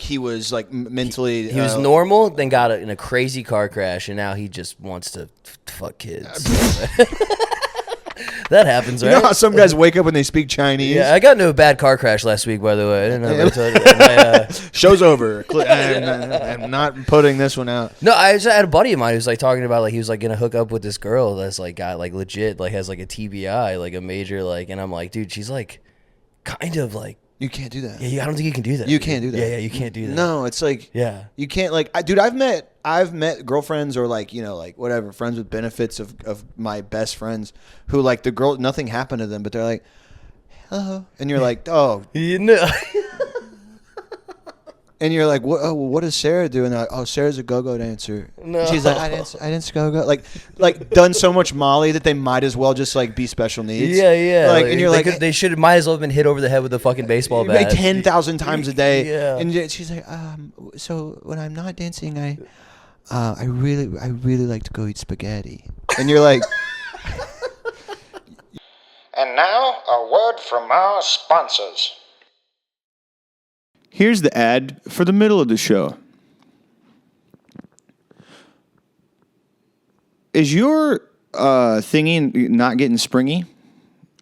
Speaker 2: He was mentally
Speaker 3: he was normal, then got in a crazy car crash, and now he just wants to fuck kids. That happens, right?
Speaker 2: You know how some guys wake up when they speak Chinese?
Speaker 3: Yeah, I got into a bad car crash last week, by the way. I didn't know if I told you that.
Speaker 2: Show's over. I'm not putting this one out.
Speaker 3: No, I just had a buddy of mine who's like talking about like he was like gonna hook up with this girl that's like got like legit like has like a TBI, like a major like, and I'm like, dude, she's like kind of like.
Speaker 2: You can't do that.
Speaker 3: Yeah, I don't think you can do that.
Speaker 2: You can't do that.
Speaker 3: Yeah, you can't do that.
Speaker 2: No, it's like you can't like dude, I've met girlfriends or like, you know, like whatever, friends with benefits of my best friends who like the girl, nothing happened to them, but they're like, hello, and you're like, oh,
Speaker 3: You know.
Speaker 2: and you're like, what does Sarah do? And they're like, oh, Sarah's a go-go dancer.
Speaker 3: No.
Speaker 2: And she's like, I didn't go-go. Like done so much Molly that they might as well just like be special needs.
Speaker 3: Yeah.
Speaker 2: Like, and you're like,
Speaker 3: they should might as well have been hit over the head with a fucking baseball bat.
Speaker 2: like 10,000 times a day.
Speaker 3: Yeah.
Speaker 2: And she's like, so when I'm not dancing, I really like to go eat spaghetti. And you're like,
Speaker 1: And now, a word from our sponsors.
Speaker 2: here's the ad for the middle of the show. Is your thingy not getting springy?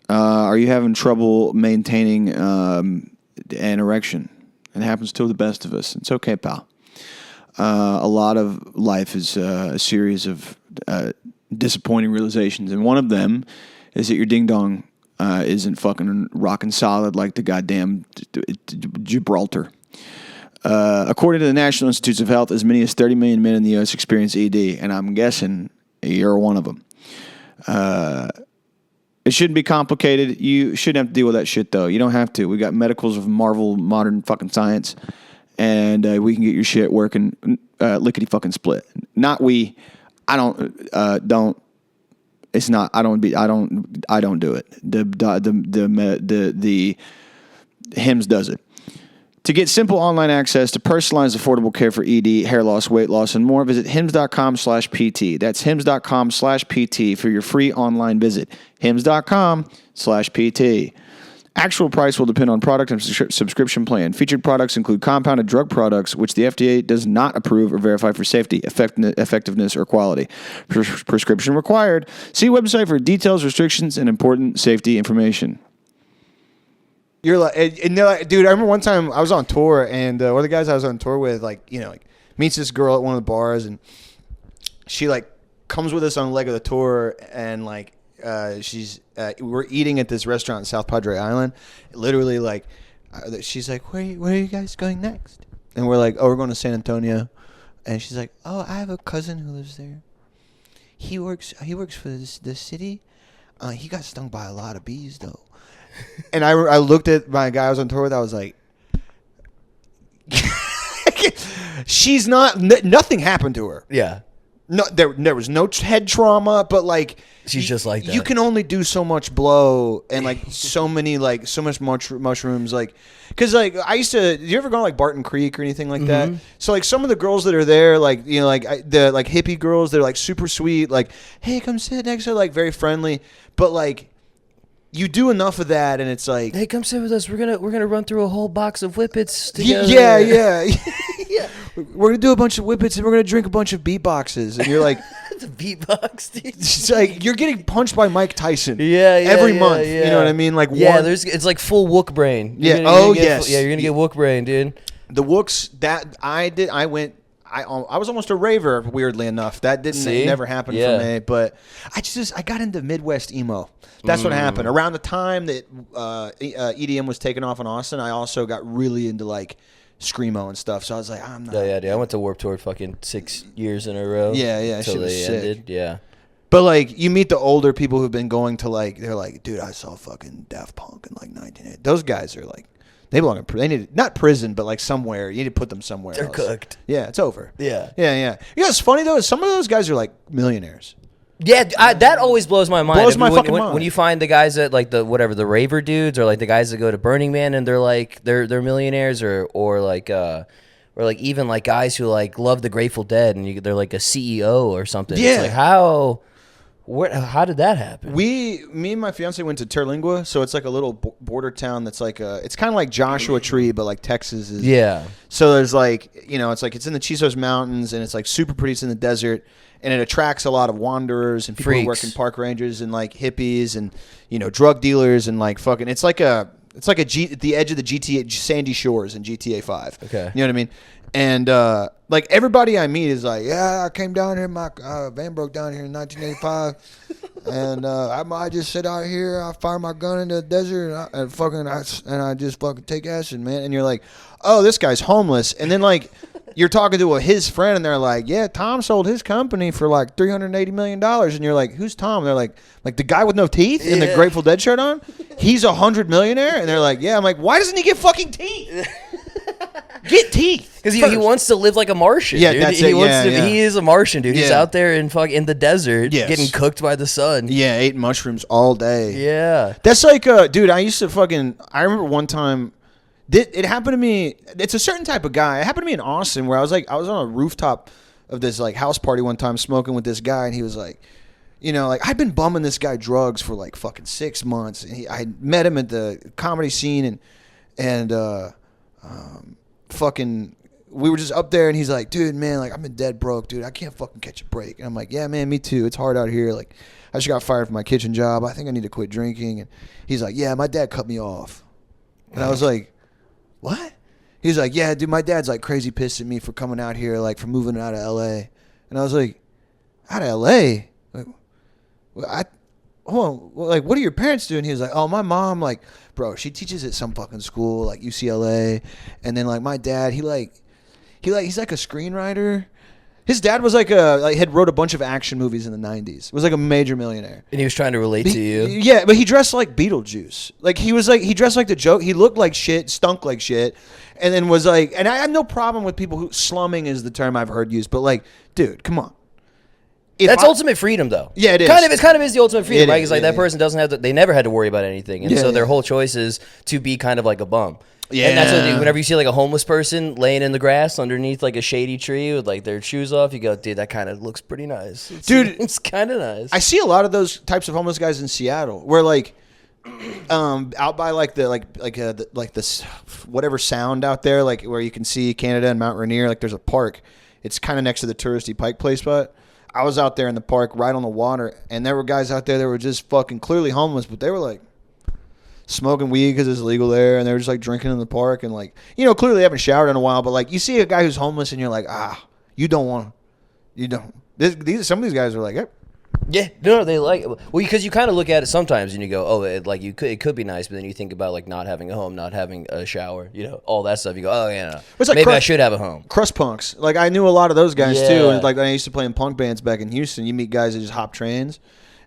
Speaker 2: Are you having trouble maintaining an erection? It happens to the best of us. It's okay, pal. A lot of life is a series of disappointing realizations, and one of them is that your ding dong isn't fucking rocking solid like the goddamn Gibraltar. According to the National Institutes of Health, as many as 30 million men in the U.S. experience ED, and I'm guessing you're one of them. It shouldn't be complicated. You shouldn't have to deal with that shit, though. You don't have to. We got medicals of Marvel modern fucking science, and we can get your shit working lickety fucking split. Not we. I don't. It's not. I don't do it. The HIMSS does it. To get simple online access to personalized, affordable care for ED, hair loss, weight loss, and more, visit hims.com/PT. That's hims.com/PT for your free online visit. hims.com/PT. Actual price will depend on product and subscription plan. Featured products include compounded drug products, which the FDA does not approve or verify for safety, effectiveness, or quality. Prescription required. See website for details, restrictions, and important safety information. You're like, and they're like, dude, I remember one time I was on tour, and one of the guys I was on tour with, like, you know, like meets this girl at one of the bars, and she like comes with us on the leg of the tour, and like we're eating at this restaurant in South Padre Island. Literally, like, she's like, where are you guys going next? And we're like, oh, we're going to San Antonio. And she's like, oh, I have a cousin who lives there. He works for this city. He got stung by a lot of bees, though. And I looked at my guy I was on tour with. I was like, she's not. Nothing happened to her.
Speaker 3: Yeah.
Speaker 2: No, there was no head trauma, but like
Speaker 3: She's just like that.
Speaker 2: You can only do so much blow and like so much mushrooms, like because like I used to. You ever go to like Barton Creek or anything like that? So like some of the girls that are there, like you know, like the like hippie girls, they're like super sweet, like hey, come sit next to her, like very friendly, but like. You do enough of that, and it's like,
Speaker 3: hey, come sit with us. We're gonna run through a whole box of whippets together.
Speaker 2: Yeah. Yeah. We're gonna do a bunch of whippets, and we're gonna drink a bunch of beatboxes, and you're like,
Speaker 3: It's a beatbox, dude.
Speaker 2: it's like you're getting punched by Mike Tyson.
Speaker 3: Every
Speaker 2: month. You know what I mean? Like
Speaker 3: it's like full wook brain.
Speaker 2: You're
Speaker 3: You're gonna get wook brain, dude.
Speaker 2: The wooks that I did, I was almost a raver. Weirdly enough, that never happened for me. But I got into Midwest emo. That's what happened. Around the time that EDM was taking off in Austin, I also got really into like screamo and stuff. So I was like, I'm not.
Speaker 3: Yeah, dude. I went to Warped Tour fucking 6 years in a row.
Speaker 2: Yeah.
Speaker 3: Until
Speaker 2: Shit was
Speaker 3: they
Speaker 2: sick.
Speaker 3: ended. Yeah.
Speaker 2: But like, you meet the older people who've been going to like, they're like, dude, I saw fucking Daft Punk in like 1980. Those guys are like, they belong in they need not prison, but like somewhere. You need to put them somewhere.
Speaker 3: They're
Speaker 2: else.
Speaker 3: cooked.
Speaker 2: Yeah, it's over.
Speaker 3: Yeah.
Speaker 2: You know what's funny though is some of those guys are like millionaires.
Speaker 3: Yeah, that always blows my mind.
Speaker 2: Blows my fucking mind.
Speaker 3: When you find the guys that like the raver dudes, or like the guys that go to Burning Man and they're like they're millionaires, or like even like guys who like love the Grateful Dead and they're like a CEO or something.
Speaker 2: Yeah.
Speaker 3: It's like how What? How did that happen?
Speaker 2: Me and my fiance went to Terlingua, so it's like a little border town that's like it's kind of like Joshua Tree, but like Texas is.
Speaker 3: Yeah.
Speaker 2: So there's like, it's in the Chisos Mountains, and it's like super pretty. It's in the desert, and it attracts a lot of wanderers and people who work in park rangers and like hippies and drug dealers and like fucking. It's like the edge of the GTA Sandy Shores in GTA 5.
Speaker 3: Okay.
Speaker 2: You know what I mean? And like everybody I meet is like, yeah, I came down here, my van broke down here in 1985, and I just sit out here, I fire my gun into the desert, and I just fucking take acid, man. And you're like, oh, this guy's homeless, and then like you're talking to his friend, and they're like, yeah, Tom sold his company for like $380 million, and you're like, who's Tom? And they're like the guy with no teeth and the Grateful Dead shirt on, he's $100 millionaire, and they're like, yeah. I'm like, why doesn't he get fucking teeth? Get teeth.
Speaker 3: Because he wants to live like a Martian.
Speaker 2: Yeah,
Speaker 3: dude.
Speaker 2: that's
Speaker 3: he
Speaker 2: it.
Speaker 3: wants to.
Speaker 2: Yeah.
Speaker 3: He is a Martian, dude. He's
Speaker 2: Yeah.
Speaker 3: out there in the desert, getting cooked by the sun.
Speaker 2: Yeah, ate mushrooms all day.
Speaker 3: Yeah.
Speaker 2: That's like, dude, I remember one time, it happened to me, it's a certain type of guy. It happened to me in Austin where I was on a rooftop of this like house party one time smoking with this guy, and he was like, I'd been bumming this guy drugs for like fucking 6 months, and I met him at the comedy scene, and fucking, we were just up there, and he's like, dude, man, like, I've been dead broke, dude. I can't fucking catch a break. And I'm like, yeah, man, me too. It's hard out here. Like, I just got fired from my kitchen job. I think I need to quit drinking. And he's like, yeah, my dad cut me off. And I was like, what? He's like, yeah, dude, my dad's like crazy pissed at me for coming out here, like for moving out of LA. And I was like, out of LA? Like, hold on, like, what do your parents do? And he was like, oh, my mom, like, bro, she teaches at some fucking school, like UCLA. And then like my dad, he's like a screenwriter. His dad was had wrote a bunch of action movies in the 90s. Was like a major millionaire.
Speaker 3: And he was trying to relate to you.
Speaker 2: Yeah, but he dressed like Beetlejuice. Like he dressed like the joke. He looked like shit, stunk like shit, and then was like, and I have no problem with people who, slumming is the term I've heard used, but like, dude, come on.
Speaker 3: That's ultimate freedom, though.
Speaker 2: Yeah, it is.
Speaker 3: It kind of is the ultimate freedom, right? Because like that person doesn't have to, they never had to worry about anything, and so their whole choice is to be kind of like a bum. Yeah, and that's what they do. Whenever you see like a homeless person laying in the grass underneath like a shady tree with like their shoes off, you go, dude, that kind of looks pretty nice. It's kind of nice.
Speaker 2: I see a lot of those types of homeless guys in Seattle, where like, out by like this whatever sound out there, like where you can see Canada and Mount Rainier, like there's a park. It's kind of next to the touristy Pike Place spot. I was out there in the park right on the water, and there were guys out there that were just fucking clearly homeless, but they were like smoking weed because it's legal there, and they were just like drinking in the park, and like, clearly they haven't showered in a while, but like you see a guy who's homeless and you're like, some of these guys are like,
Speaker 3: yeah, no, they like it. Well, because you kind of look at it sometimes and you go, oh, it could be nice, but then you think about like not having a home, not having a shower, all that stuff. You go, oh yeah, no.
Speaker 2: It's like
Speaker 3: maybe I should have a home.
Speaker 2: Crust punks, like I knew a lot of those guys too. And like I used to play in punk bands back in Houston. You meet guys that just hop trains,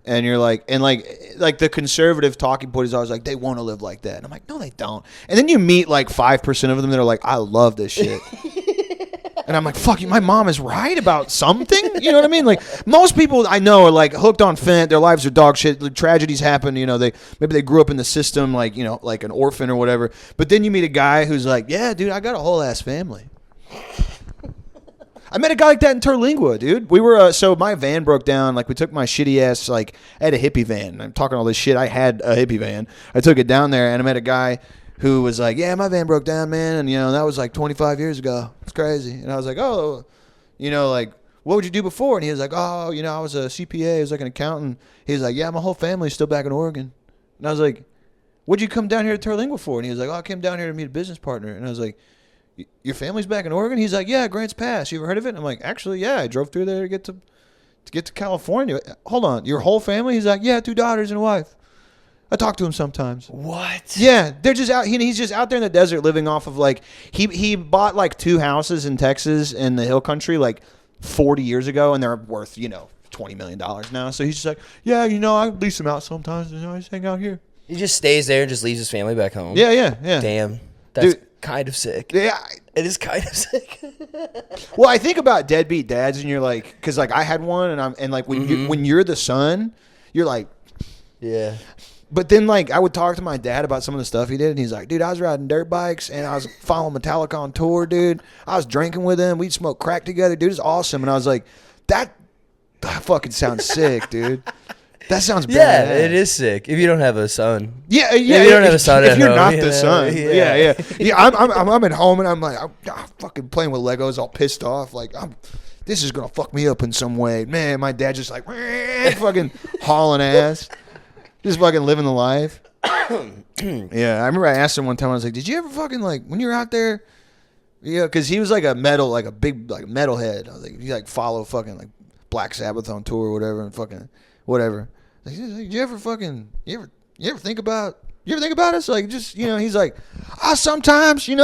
Speaker 2: and you're like, and like the conservative talking point is always like, they want to live like that, and I'm like, no, they don't. And then you meet like 5% of them that are like, I love this shit. And I'm like, fuck you, my mom is right about something? You know what I mean? Like, most people I know are like hooked on fent. Their lives are dog shit. Like, tragedies happen. Maybe they grew up in the system, like, like an orphan or whatever. But then you meet a guy who's like, yeah, dude, I got a whole ass family. I met a guy like that in Terlingua, dude. We were, so my van broke down. Like, we took my shitty ass, like, I had a hippie van. I'm talking all this shit. I had a hippie van. I took it down there, and I met a guy who was like, yeah, my van broke down, man. And, that was like 25 years ago. It's crazy. And I was like, oh, like, what would you do before? And he was like, oh, I was a CPA. I was like an accountant. He was like, yeah, my whole family's still back in Oregon. And I was like, what'd you come down here to Terlingua for? And he was like, oh, I came down here to meet a business partner. And I was like, your family's back in Oregon? He's like, yeah, Grants Pass. You ever heard of it? And I'm like, actually, yeah, I drove through there to get to California. Hold on, your whole family? He's like, yeah, 2 daughters and a wife. I talk to him sometimes.
Speaker 3: What?
Speaker 2: Yeah, they're just out. He's just out there in the desert living off of like he bought like 2 houses in Texas in the hill country like 40 years ago, and they're worth $20 million now. So he's just like, yeah, I lease them out sometimes. I just hang out here.
Speaker 3: He just stays there and just leaves his family back home.
Speaker 2: Yeah.
Speaker 3: Damn, that's
Speaker 2: Dude,
Speaker 3: kind of sick.
Speaker 2: Yeah,
Speaker 3: it is kind of sick.
Speaker 2: Well, I think about deadbeat dads, and you're like, because like I had one, and like when you're the son, you're like,
Speaker 3: yeah.
Speaker 2: But then, like, I would talk to my dad about some of the stuff he did, and he's like, dude, I was riding dirt bikes, and I was following Metallica on tour, dude. I was drinking with him. We'd smoke crack together. Dude, it's awesome. And I was like, that fucking sounds sick, dude. That sounds bad.
Speaker 3: Yeah, it is sick. If you don't have a son.
Speaker 2: Yeah.
Speaker 3: If you don't have a son
Speaker 2: if
Speaker 3: at
Speaker 2: you're
Speaker 3: home,
Speaker 2: not
Speaker 3: you
Speaker 2: the
Speaker 3: know,
Speaker 2: son.
Speaker 3: yeah.
Speaker 2: Yeah. I'm at home and I'm like, I'm fucking playing with Legos, all pissed off. Like, this is gonna fuck me up in some way. Man, my dad just like fucking hauling ass, just fucking living the life. Yeah, I remember I asked him one time. I was like, "Did you ever fucking like when you were out there?" Yeah, because he was like a big metalhead. I was like, "You like follow fucking like Black Sabbath on tour or whatever and fucking whatever." Like, did you ever think about us? Like, just he's like, sometimes, And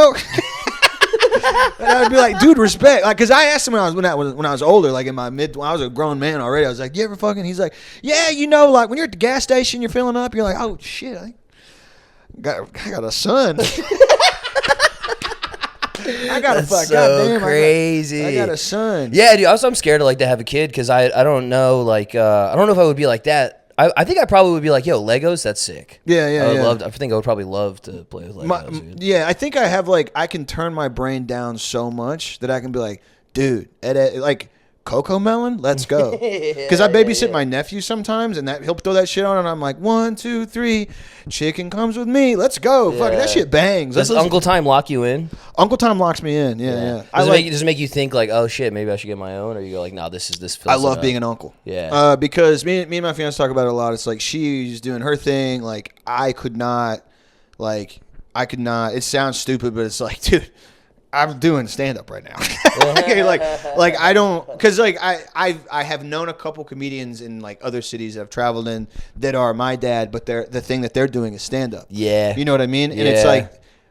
Speaker 2: I'd be like, dude, respect. Like, cause I asked him when I was older, like in my when I was a grown man already. I was like, you ever fucking? He's like, yeah, like when you're at the gas station, you're filling up. You're like, oh shit, I got a son. I got
Speaker 3: That's
Speaker 2: a fuck.
Speaker 3: so
Speaker 2: Goddamn,
Speaker 3: crazy.
Speaker 2: I got a son.
Speaker 3: Yeah, dude. Also, I'm scared to like to have a kid because I don't know like I don't know if I would be like that. I think I probably would be like, yo, Legos, that's sick.
Speaker 2: Yeah.
Speaker 3: I think I would probably love to play with Legos.
Speaker 2: Yeah, I think I have I can turn my brain down so much that I can be like, dude, like Coco Melon, let's go. Because I babysit my nephew sometimes, and he'll throw that shit on, and I'm like, 1, 2, 3, chicken comes with me, let's go. Fuck, that shit bangs.
Speaker 3: Does Uncle Time lock you in?
Speaker 2: Uncle Tom locks me in. Yeah.
Speaker 3: Does it make you think like, oh shit, maybe I should get my own, or you go like, no, this.
Speaker 2: I love being an uncle.
Speaker 3: Yeah.
Speaker 2: Because me and my fiance talk about it a lot. It's like she's doing her thing. Like I could not. It sounds stupid, but it's like, dude, I'm doing stand up right now. like I don't, because like I have known a couple comedians in like other cities that I've traveled in that are my dad, but the thing that they're doing is stand up.
Speaker 3: Yeah.
Speaker 2: You know what I mean? And it's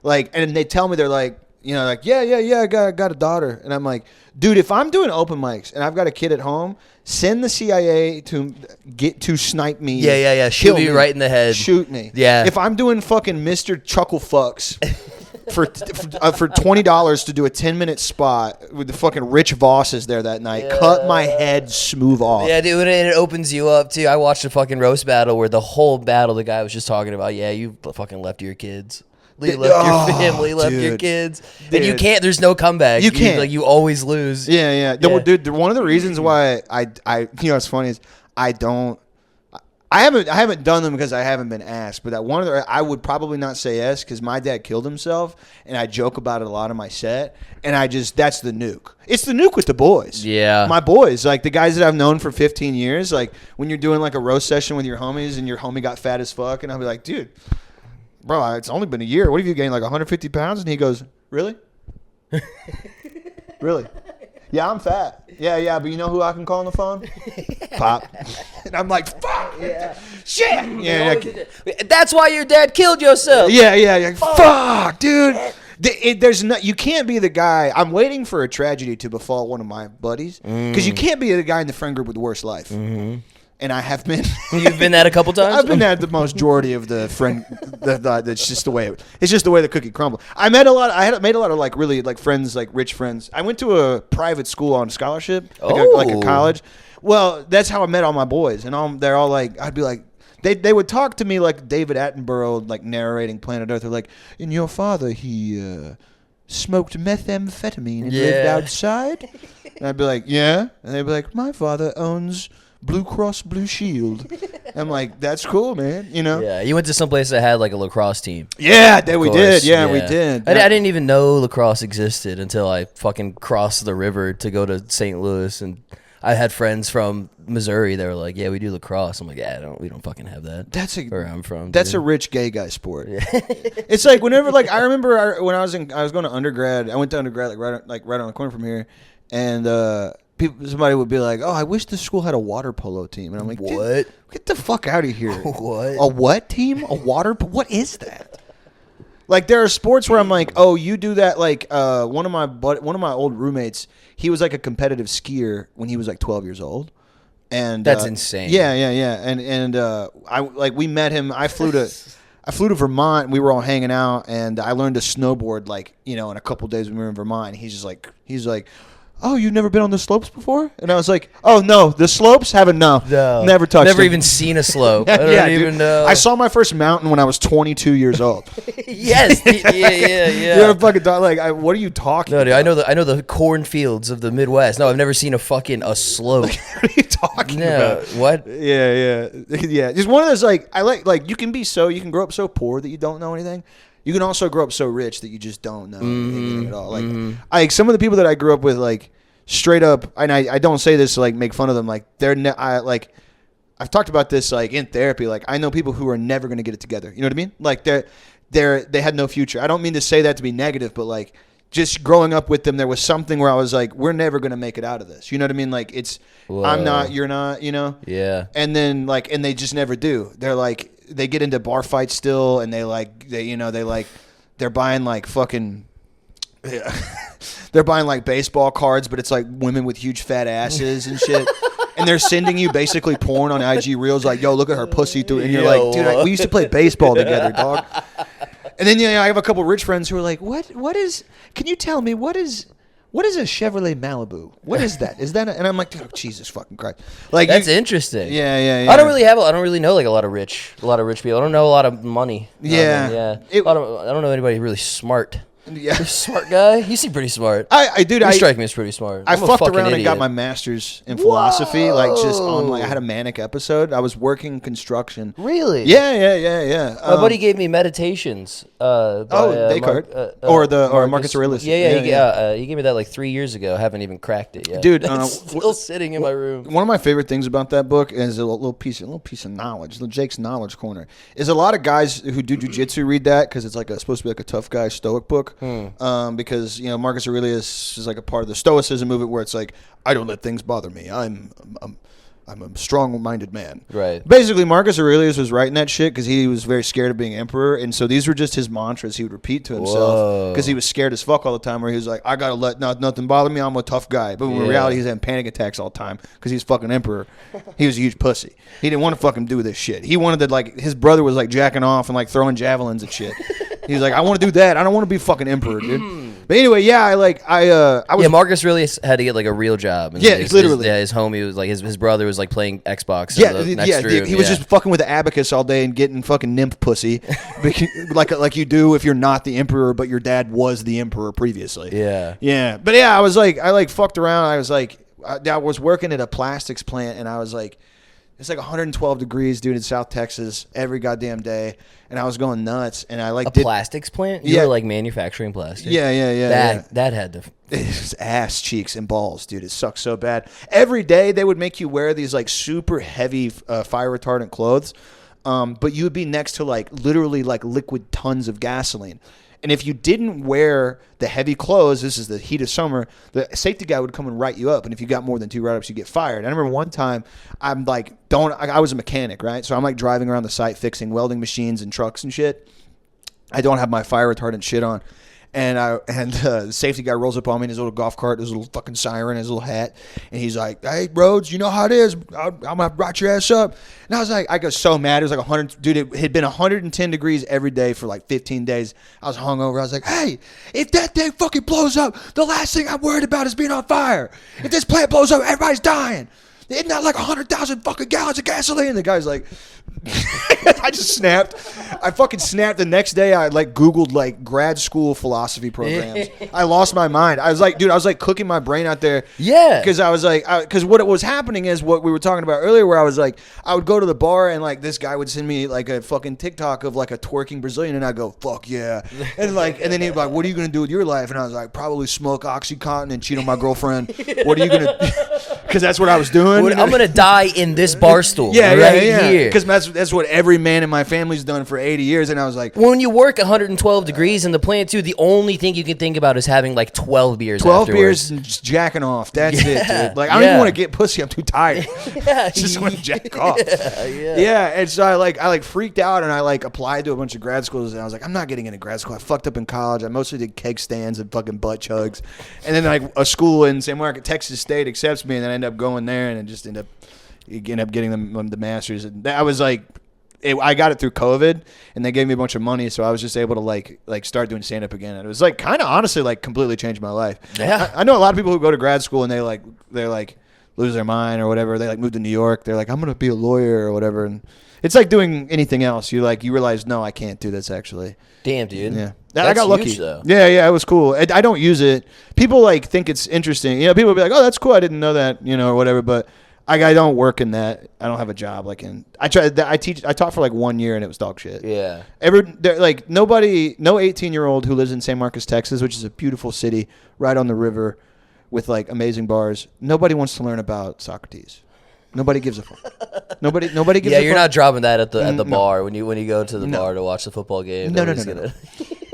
Speaker 2: like and they tell me they're like, like, yeah, I got a daughter. And I'm like, dude, if I'm doing open mics and I've got a kid at home, send the CIA to snipe me.
Speaker 3: Yeah. Shoot me right in the head.
Speaker 2: Shoot me.
Speaker 3: Yeah.
Speaker 2: If I'm doing fucking Mr. Chuckle Fucks for $20 to do a 10-minute spot with the fucking Rich Vosses there that night, cut my head smooth off.
Speaker 3: Yeah, dude, and it opens you up too. I watched a fucking roast battle where the whole battle the guy was just talking about, yeah, you fucking left your kids. You left your family, left your kids.
Speaker 2: Dude.
Speaker 3: And you can't, there's no comeback.
Speaker 2: You can't.
Speaker 3: Like, you always lose.
Speaker 2: Yeah. Dude, one of the reasons why I what's funny is I haven't done them because I haven't been asked, but I would probably not say yes because my dad killed himself, and I joke about it a lot on my set, and that's the nuke. It's the nuke with the boys.
Speaker 3: Yeah.
Speaker 2: My boys, like the guys that I've known for 15 years, like when you're doing like a roast session with your homies and your homie got fat as fuck, and I'll be like, dude, bro, it's only been a year. What have you gained, like 150 pounds? And he goes, really? Really? Yeah, I'm fat. Yeah, but you know who I can call on the phone? Pop. And I'm like, fuck.
Speaker 3: Yeah.
Speaker 2: Shit. Yeah.
Speaker 3: That's why your dad killed yourself.
Speaker 2: Yeah. Fuck, dude. You can't be the guy. I'm waiting for a tragedy to befall one of my buddies because you can't be the guy in the friend group with the worst life. Mm-hmm. And I have been.
Speaker 3: You've been that a couple times?
Speaker 2: I've been that the majority of the friend. That's just the way. It's just the way the cookie crumbles. I made a lot of like really like friends, like rich friends. I went to a private school on scholarship, like a college. Well, that's how I met all my boys, and they're all like, I'd be like, they would talk to me like David Attenborough, like narrating Planet Earth. They're like, and your father, he smoked methamphetamine and lived outside. And I'd be like, yeah, and they'd be like, my father owns Blue Cross Blue Shield. I'm like, that's cool, man.
Speaker 3: Yeah, you went to some place that had like a lacrosse team.
Speaker 2: Yeah, we did. Yeah, we did.
Speaker 3: I didn't even know lacrosse existed until I fucking crossed the river to go to St. Louis, and I had friends from Missouri. They were like, "Yeah, we do lacrosse." I'm like, "Yeah, we don't fucking have that." That's where I'm from.
Speaker 2: That's a rich gay guy sport. Yeah. It's like whenever, like, I remember when I was going to undergrad. I went to undergrad right on the corner from here, and somebody would be like, "Oh, I wish this school had a water polo team," and I'm like, "What? Get the fuck out of here!
Speaker 3: What?
Speaker 2: A what team? A water? What is that?" Like, there are sports where I'm like, "Oh, you do that." Like, one of my old roommates, he was like a competitive skier when he was like 12 years old, and
Speaker 3: that's insane.
Speaker 2: Yeah, and we met him. I flew to Vermont, and we were all hanging out, and I learned to snowboard in a couple days when we were in Vermont. And he's like, oh, you've never been on the slopes before? And I was like, oh, no, the slopes? No. Never touched
Speaker 3: Never
Speaker 2: them.
Speaker 3: even seen a slope. I don't even know.
Speaker 2: I saw my first mountain when I was 22 years old.
Speaker 3: Yes. Yeah.
Speaker 2: You're a fucking dog. Like, what are you talking
Speaker 3: No, dude,
Speaker 2: about?
Speaker 3: I know the cornfields of the Midwest. No, I've never seen a slope.
Speaker 2: What are you talking about?
Speaker 3: What?
Speaker 2: Yeah. Just one of those, like, you can grow up so poor that you don't know anything. You can also grow up so rich that you just don't know anything at all. Like, some of the people that I grew up with, like, straight up, and I don't say this to, like, make fun of them. Like, I've talked about this, like, in therapy. Like, I know people who are never going to get it together. You know what I mean? Like, they had no future. I don't mean to say that to be negative, but, like, just growing up with them, there was something where I was like, we're never going to make it out of this. You know what I mean? Like, I'm not, you're not, you know?
Speaker 3: Yeah.
Speaker 2: And then, like, and they just never do. They're like, they get into bar fights still, and they're buying, like, fucking, they're buying, like, baseball cards, but it's, like, women with huge fat asses and shit. And they're sending you basically porn on IG Reels, like, yo, look at her pussy through it. And you're like, dude, we used to play baseball together, dog. And then I have a couple rich friends who are like, can you tell me, what is a Chevrolet Malibu? What is that? And I'm like, dude, Jesus fucking Christ. Like,
Speaker 3: That's interesting.
Speaker 2: Yeah.
Speaker 3: I don't really know, like, a lot of rich people. I don't know a lot of money.
Speaker 2: Yeah.
Speaker 3: I don't know anybody really smart.
Speaker 2: Yeah.
Speaker 3: You're a smart guy. You seem pretty smart.
Speaker 2: You
Speaker 3: strike me as pretty smart.
Speaker 2: I
Speaker 3: I'm a
Speaker 2: fucked
Speaker 3: fucking
Speaker 2: around and
Speaker 3: idiot.
Speaker 2: got my master's in philosophy. Like, just on, like, I had a manic episode. I was working construction.
Speaker 3: Really?
Speaker 2: Yeah.
Speaker 3: My buddy gave me meditations.
Speaker 2: Descartes or Marcus Aurelius.
Speaker 3: He gave me that like 3 years ago. I haven't even cracked it yet.
Speaker 2: Dude,
Speaker 3: it's still sitting in my room.
Speaker 2: One of my favorite things about that book is a little piece of knowledge. Little Jake's knowledge corner is a lot of guys who do jujitsu read that because it's like supposed to be like a tough guy stoic book. Because Marcus Aurelius is like a part of the Stoicism movement where it's like, I don't let things bother me. I'm a strong-minded man.
Speaker 3: Right.
Speaker 2: Basically, Marcus Aurelius was writing that shit because he was very scared of being emperor, and so these were just his mantras he would repeat to himself because he was scared as fuck all the time. Where he was like, I gotta let nothing bother me. I'm a tough guy. But in reality, he's having panic attacks all the time because he's fucking emperor. He was a huge pussy. He didn't want to fucking do this shit. He wanted to, like, his brother was like jacking off and like throwing javelins at shit. He was like, I want to do that. I don't want to be fucking emperor, dude. But anyway, I was.
Speaker 3: Marcus really had to get like a real job. And
Speaker 2: literally.
Speaker 3: His homie was like his brother was like playing Xbox.
Speaker 2: He was just fucking with the abacus all day and getting fucking nymph pussy, like you do if you're not the emperor, but your dad was the emperor previously.
Speaker 3: Yeah.
Speaker 2: But I was like, I like fucked around. I was like, I was working at a plastics plant, and I was like, it's like 112 degrees, dude, in South Texas every goddamn day, and I was going nuts. And I like
Speaker 3: plastics plant. You were like manufacturing plastic.
Speaker 2: Yeah.
Speaker 3: That had to.
Speaker 2: It's ass cheeks and balls, dude. It sucks so bad. Every day they would make you wear these like super heavy fire retardant clothes, but you would be next to like literally like liquid tons of gasoline. And if you didn't wear the heavy clothes, this is the heat of summer, the safety guy would come and write you up. And if you got more than 2 write-ups, you get fired. I remember one time, I was a mechanic, right? So I'm like driving around the site fixing welding machines and trucks and shit. I don't have my fire retardant shit on. And the safety guy rolls up on me in his little golf cart, his little fucking siren, his little hat, and he's like, "Hey, Rhodes, you know how it is. I'm gonna write your ass up." And I was like, I got so mad. It was like 100, dude. It had been 110 degrees every day for like 15 days. I was hungover. I was like, "Hey, if that thing fucking blows up, the last thing I'm worried about is being on fire. If this plant blows up, everybody's dying. Isn't that like 100,000 fucking gallons of gasoline?" And the guy's like, I just snapped. I fucking snapped. The next day, I like Googled like grad school philosophy programs. I lost my mind. I was like, dude, I was like cooking my brain out there.
Speaker 3: Yeah.
Speaker 2: Because I was like, because what was happening is what we were talking about earlier, where I was like, I would go to the bar and like this guy would send me like a fucking TikTok of like a twerking Brazilian, and I'd go, fuck yeah. And then he'd be like, what are you going to do with your life? And I was like, probably smoke Oxycontin and cheat on my girlfriend. What are you going to Because that's what I was doing.
Speaker 3: I'm going to die in this bar stool here.
Speaker 2: Because that's what every man in my family's done for 80 years. And I was like,
Speaker 3: when you work 112 degrees in the plant too, the only thing you can think about is having like 12 beers
Speaker 2: 12
Speaker 3: afterwards.
Speaker 2: beers and just jacking off. That's it, dude. Like, I don't even want to get pussy. I'm too tired. Just want to jack off. And so I freaked out, and I like applied to a bunch of grad schools, and I was like, I'm not getting into grad school. I fucked up in college. I mostly did keg stands and fucking butt chugs. And then like a school in San Marcos, Texas State accepts me, and then I end up going there, and I just end up getting the master's. And I was like, I got it through COVID, and they gave me a bunch of money, so I was just able to like start doing stand up again. And it was like kind of honestly like completely changed my life.
Speaker 3: Yeah.
Speaker 2: I know a lot of people who go to grad school and they're like lose their mind or whatever. They like move to New York. They're like, I'm gonna be a lawyer or whatever. And it's like doing anything else. You realize, no, I can't do this actually.
Speaker 3: Damn, dude.
Speaker 2: Yeah.
Speaker 3: That's
Speaker 2: I got lucky.
Speaker 3: huge, though.
Speaker 2: Yeah, it was cool. I don't use it. People like think it's interesting. People will be like, "Oh, that's cool. I didn't know that," or whatever. But I don't work in that. I don't have a job I taught for like 1 year and it was dog shit.
Speaker 3: Yeah.
Speaker 2: No 18-year-old who lives in San Marcos, Texas, which is a beautiful city right on the river with like amazing bars. Nobody wants to learn about Socrates. Nobody gives a fuck. Nobody gives a fuck.
Speaker 3: Yeah, you're not dropping that at the bar when you go to the bar to watch the football game.
Speaker 2: No.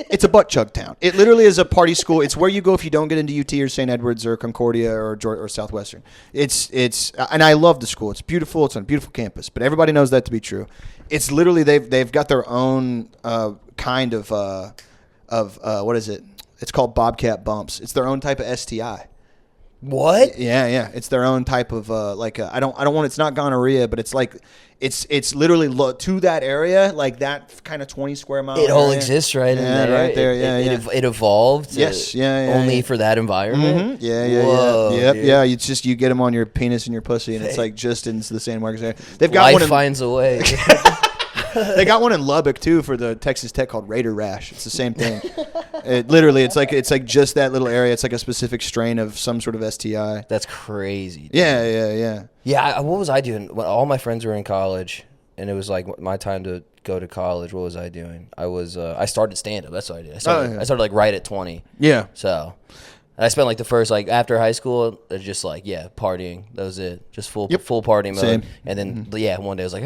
Speaker 2: It's a butt chug town. It literally is a party school. It's where you go if you don't get into UT or St. Edwards or Concordia or Southwestern. It's and I love the school. It's beautiful. It's on a beautiful campus. But everybody knows that to be true. It's literally they've got their own kind of what is it? It's called Bobcat Bumps. It's their own type of STI.
Speaker 3: What?
Speaker 2: Yeah. It's their own type of I don't want. It's not gonorrhea, but it's like it's literally to that area, like that kind of 20 square mile.
Speaker 3: It all
Speaker 2: area.
Speaker 3: exists right in there.
Speaker 2: Right there.
Speaker 3: It evolved.
Speaker 2: Yes.
Speaker 3: Only for that environment.
Speaker 2: Mm-hmm.
Speaker 3: Whoa,
Speaker 2: Yep.
Speaker 3: dude.
Speaker 2: Yeah. It's just you get them on your penis and your pussy, and it's like just in the San Marcos area. They've got
Speaker 3: Life
Speaker 2: one.
Speaker 3: finds a way.
Speaker 2: They got one in Lubbock too for the Texas Tech called Raider Rash. It's the same thing. It's like just that little area. It's like a specific strain of some sort of STI.
Speaker 3: That's crazy. Dude.
Speaker 2: Yeah.
Speaker 3: Yeah. What was I doing when all my friends were in college, and it was like my time to go to college? What was I doing? I started stand up. That's what I did. I started like right at 20.
Speaker 2: Yeah.
Speaker 3: So I spent like the first after high school, just like partying. That was it. Just full party mode.
Speaker 2: Same.
Speaker 3: And then one day I was like, I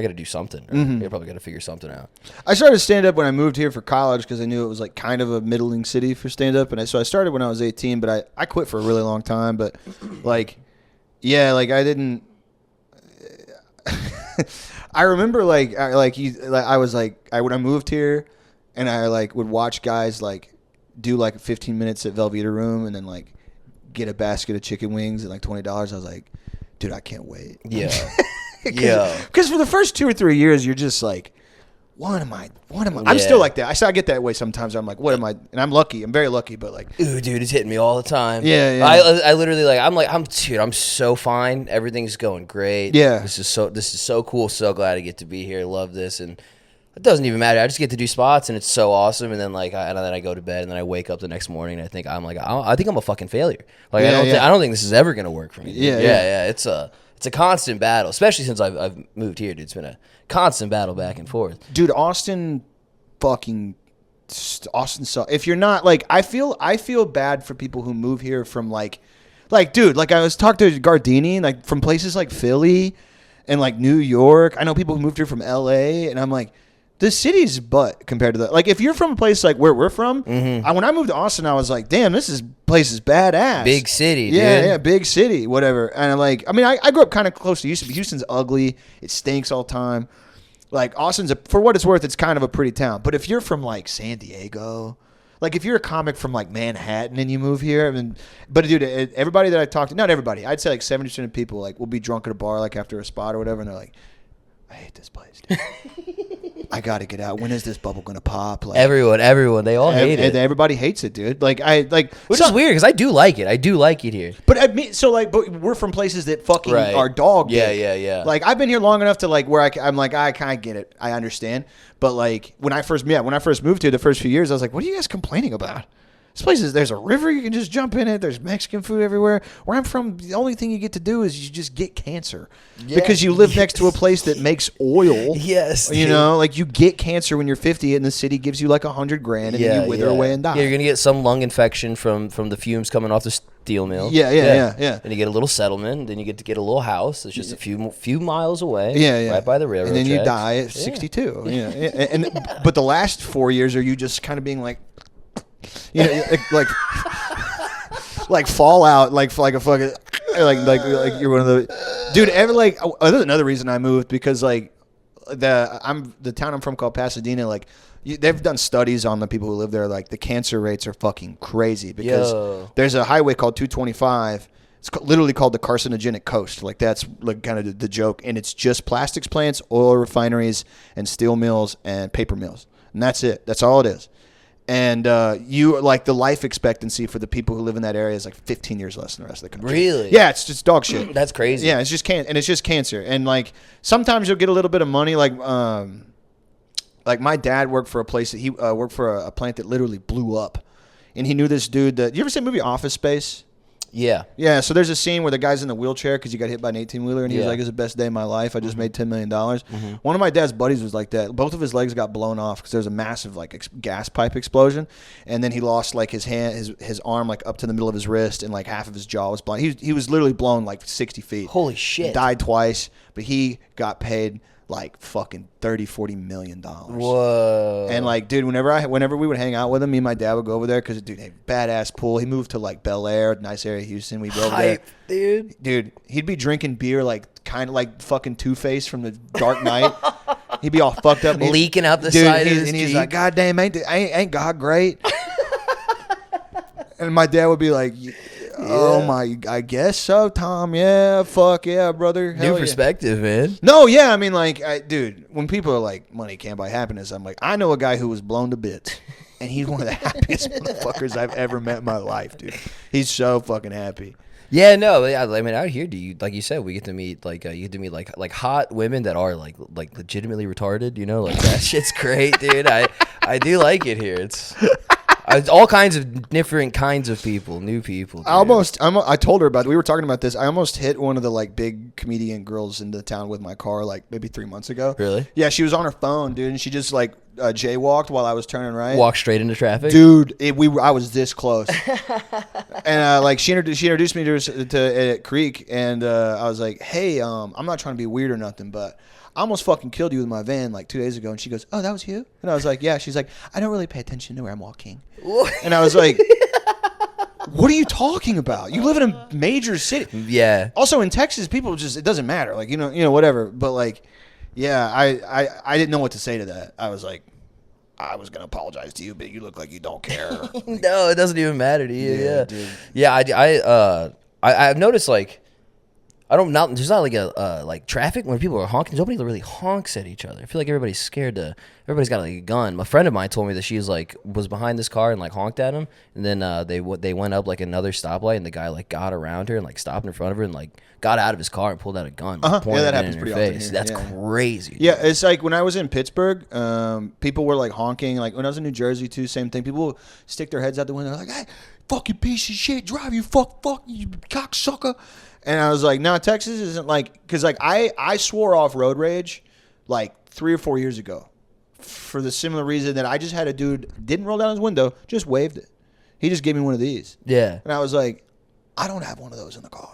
Speaker 3: gotta do something. I probably gotta figure something out.
Speaker 2: I started stand up when I moved here for college because I knew it was like kind of a middling city for stand up, and so I started when I was 18. But I quit for a really long time. But I didn't. I remember when I moved here, and I would watch guys do 15 minutes at Velveeta Room and then get a basket of chicken wings at $20. I was like, dude, I can't wait.
Speaker 3: Yeah.
Speaker 2: Because for the first 2 or 3 years, you're just like, what am I? I'm still like that. I get that way sometimes. I'm like, what am I? And I'm lucky. I'm very lucky, but
Speaker 3: ooh, dude, it's hitting me all the time.
Speaker 2: Yeah.
Speaker 3: I literally I'm so fine. Everything's going great.
Speaker 2: Yeah.
Speaker 3: This is so cool. So glad I get to be here. Love this. And it doesn't even matter. I just get to do spots, and it's so awesome. And then then I go to bed, and then I wake up the next morning, and I think I'm a fucking failure. I don't think this is ever gonna work for me. Yeah. It's a constant battle, especially since I've moved here, dude. It's been a constant battle back and forth.
Speaker 2: Dude, Austin sucks. If you're not I feel bad for people who move here from dude, I was talking to Gardini, from places like Philly and New York. I know people who moved here from LA, and I'm like, the city's butt compared to that. If you're from a place where we're from, when I moved to Austin, I was like, damn, place is badass.
Speaker 3: Big city, dude.
Speaker 2: Yeah, big city, whatever. And I grew up kind of close to Houston, but Houston's ugly. It stinks all the time. Austin's, for what it's worth, it's kind of a pretty town. But if you're from San Diego, if you're a comic from Manhattan and you move here, but dude, everybody that I talked to, not everybody, I'd say 70% of people will be drunk at a bar after a spot or whatever, and they're like, I hate this place, dude. I got to get out. When is this bubble going to pop?
Speaker 3: Everyone, they all hate it.
Speaker 2: Everybody hates it, dude.
Speaker 3: Which is weird because I do like it. I do like it here.
Speaker 2: But but we're from places that fucking are dog.
Speaker 3: Yeah.
Speaker 2: I've been here long enough to where I'm I kind of get it. I understand. But when I first moved here, the first few years, I was like, what are you guys complaining about? This place there's a river, you can just jump in it. There's Mexican food everywhere. Where I'm from, the only thing you get to do is you just get cancer because you live next to a place that makes oil.
Speaker 3: Yes,
Speaker 2: you get cancer when you're 50, and the city gives you $100,000, and then you wither away and die.
Speaker 3: Yeah, you're gonna get some lung infection from the fumes coming off the steel mill.
Speaker 2: Yeah.
Speaker 3: And you get a little settlement, then you get a little house that's just a few miles away.
Speaker 2: Yeah.
Speaker 3: Right by the railroad.
Speaker 2: And then you
Speaker 3: tracks.
Speaker 2: die at 62. Yeah. But the last 4 years are you just kind of being Fallout, a fucking you're one of the dude. There's another reason I moved because the town I'm from called Pasadena. They've done studies on the people who live there. The cancer rates are fucking crazy because there's a highway called 225. literally called the carcinogenic coast. Like that's like kind of the joke. And it's just plastics plants, oil refineries, and steel mills and paper mills. And that's it. That's all it is. And you like the life expectancy for the people who live in that area is like 15 years less than the rest of the country.
Speaker 3: Really?
Speaker 2: Yeah, it's just dog shit.
Speaker 3: That's crazy.
Speaker 2: Yeah, it's just cancer. And like sometimes you'll get a little bit of money. Like my dad worked for a place that he worked for a plant that literally blew up, and he knew this dude. You ever seen the movie Office Space?
Speaker 3: Yeah.
Speaker 2: Yeah, so there's a scene where the guy's in the wheelchair because he got hit by an 18-wheeler, and he was like, it's the best day of my life. I just made $10 million. One of my dad's buddies was like that. Both of his legs got blown off because there was a massive like gas pipe explosion, and then he lost like his hand, his arm like up to the middle of his wrist, and like half of his jaw was blown. He was literally blown like 60 feet.
Speaker 3: Holy shit.
Speaker 2: Died twice, but he got paid like fucking $30-40 million.
Speaker 3: Whoa.
Speaker 2: And like, dude, whenever we would hang out with him, me and my dad would go over there because, dude, hey, badass pool. He moved to like Bel Air, nice area of Houston. We'd go over there. Dude, he'd be drinking beer like kind of like fucking Two-Face from the Dark Knight. He'd be all fucked up.
Speaker 3: Leaking out the side of his
Speaker 2: and he's
Speaker 3: Jeep.
Speaker 2: like, God damn, ain't God great? And my dad would be like, oh my, I guess so, Tom. Yeah, fuck yeah, brother. Hell
Speaker 3: New perspective, man.
Speaker 2: No, yeah, I mean, like, dude, when people are like, money can't buy happiness, I'm like, I know a guy who was blown to bits, and he's one of the happiest motherfuckers I've ever met in my life, dude. He's so fucking happy.
Speaker 3: Yeah, no, I mean, out here, like you said, we get to meet like you get to meet like hot women that are like legitimately retarded. You know, like that shit's great, dude. I do like it here. It's all kinds of different kinds of people, new people. Dude.
Speaker 2: I told her about it. We were talking about this. I almost hit one of the like big comedian girls into town with my car like maybe 3 months ago.
Speaker 3: Really?
Speaker 2: Yeah, she was on her phone, dude, and she just like jaywalked while I was turning right.
Speaker 3: Walk straight into traffic,
Speaker 2: dude. I was this close, and like she introduced me to Creek, and I was like, hey, I'm not trying to be weird or nothing, but I almost fucking killed you with my van like 2 days ago. And she goes, oh, that was you? And I was like, yeah. She's like, I don't really pay attention to where I'm walking. And I was like, what are you talking about? You live in a major city.
Speaker 3: Yeah.
Speaker 2: Also in Texas, people just, it doesn't matter. Like, you know, whatever. But like, yeah, I didn't know what to say to that. I was like, I was going to apologize to you, but you look like you don't care.
Speaker 3: No, it doesn't even matter to you. Yeah.
Speaker 2: Dude.
Speaker 3: Yeah. I've noticed like, there's not like a like traffic when people are honking. Nobody really honks at each other. I feel like everybody's scared everybody's got like a gun. A friend of mine told me that she was behind this car and like honked at him, and then they went up like another stoplight, and the guy like got around her and like stopped in front of her and like got out of his car and pulled out a gun.
Speaker 2: Yeah, that
Speaker 3: in
Speaker 2: happens
Speaker 3: her
Speaker 2: pretty
Speaker 3: face.
Speaker 2: often.
Speaker 3: That's crazy. Dude.
Speaker 2: Yeah, it's like when I was in Pittsburgh, people were like honking. Like when I was in New Jersey too, same thing. People would stick their heads out the window like, hey, fucking piece of shit, drive you fuck, you cocksucker. And I was like, no, Texas isn't like, because like I swore off road rage like 3 or 4 years ago for the similar reason that I just had a dude, didn't roll down his window, just waved it. He just gave me one of these.
Speaker 3: Yeah.
Speaker 2: And I was like, I don't have one of those in the car.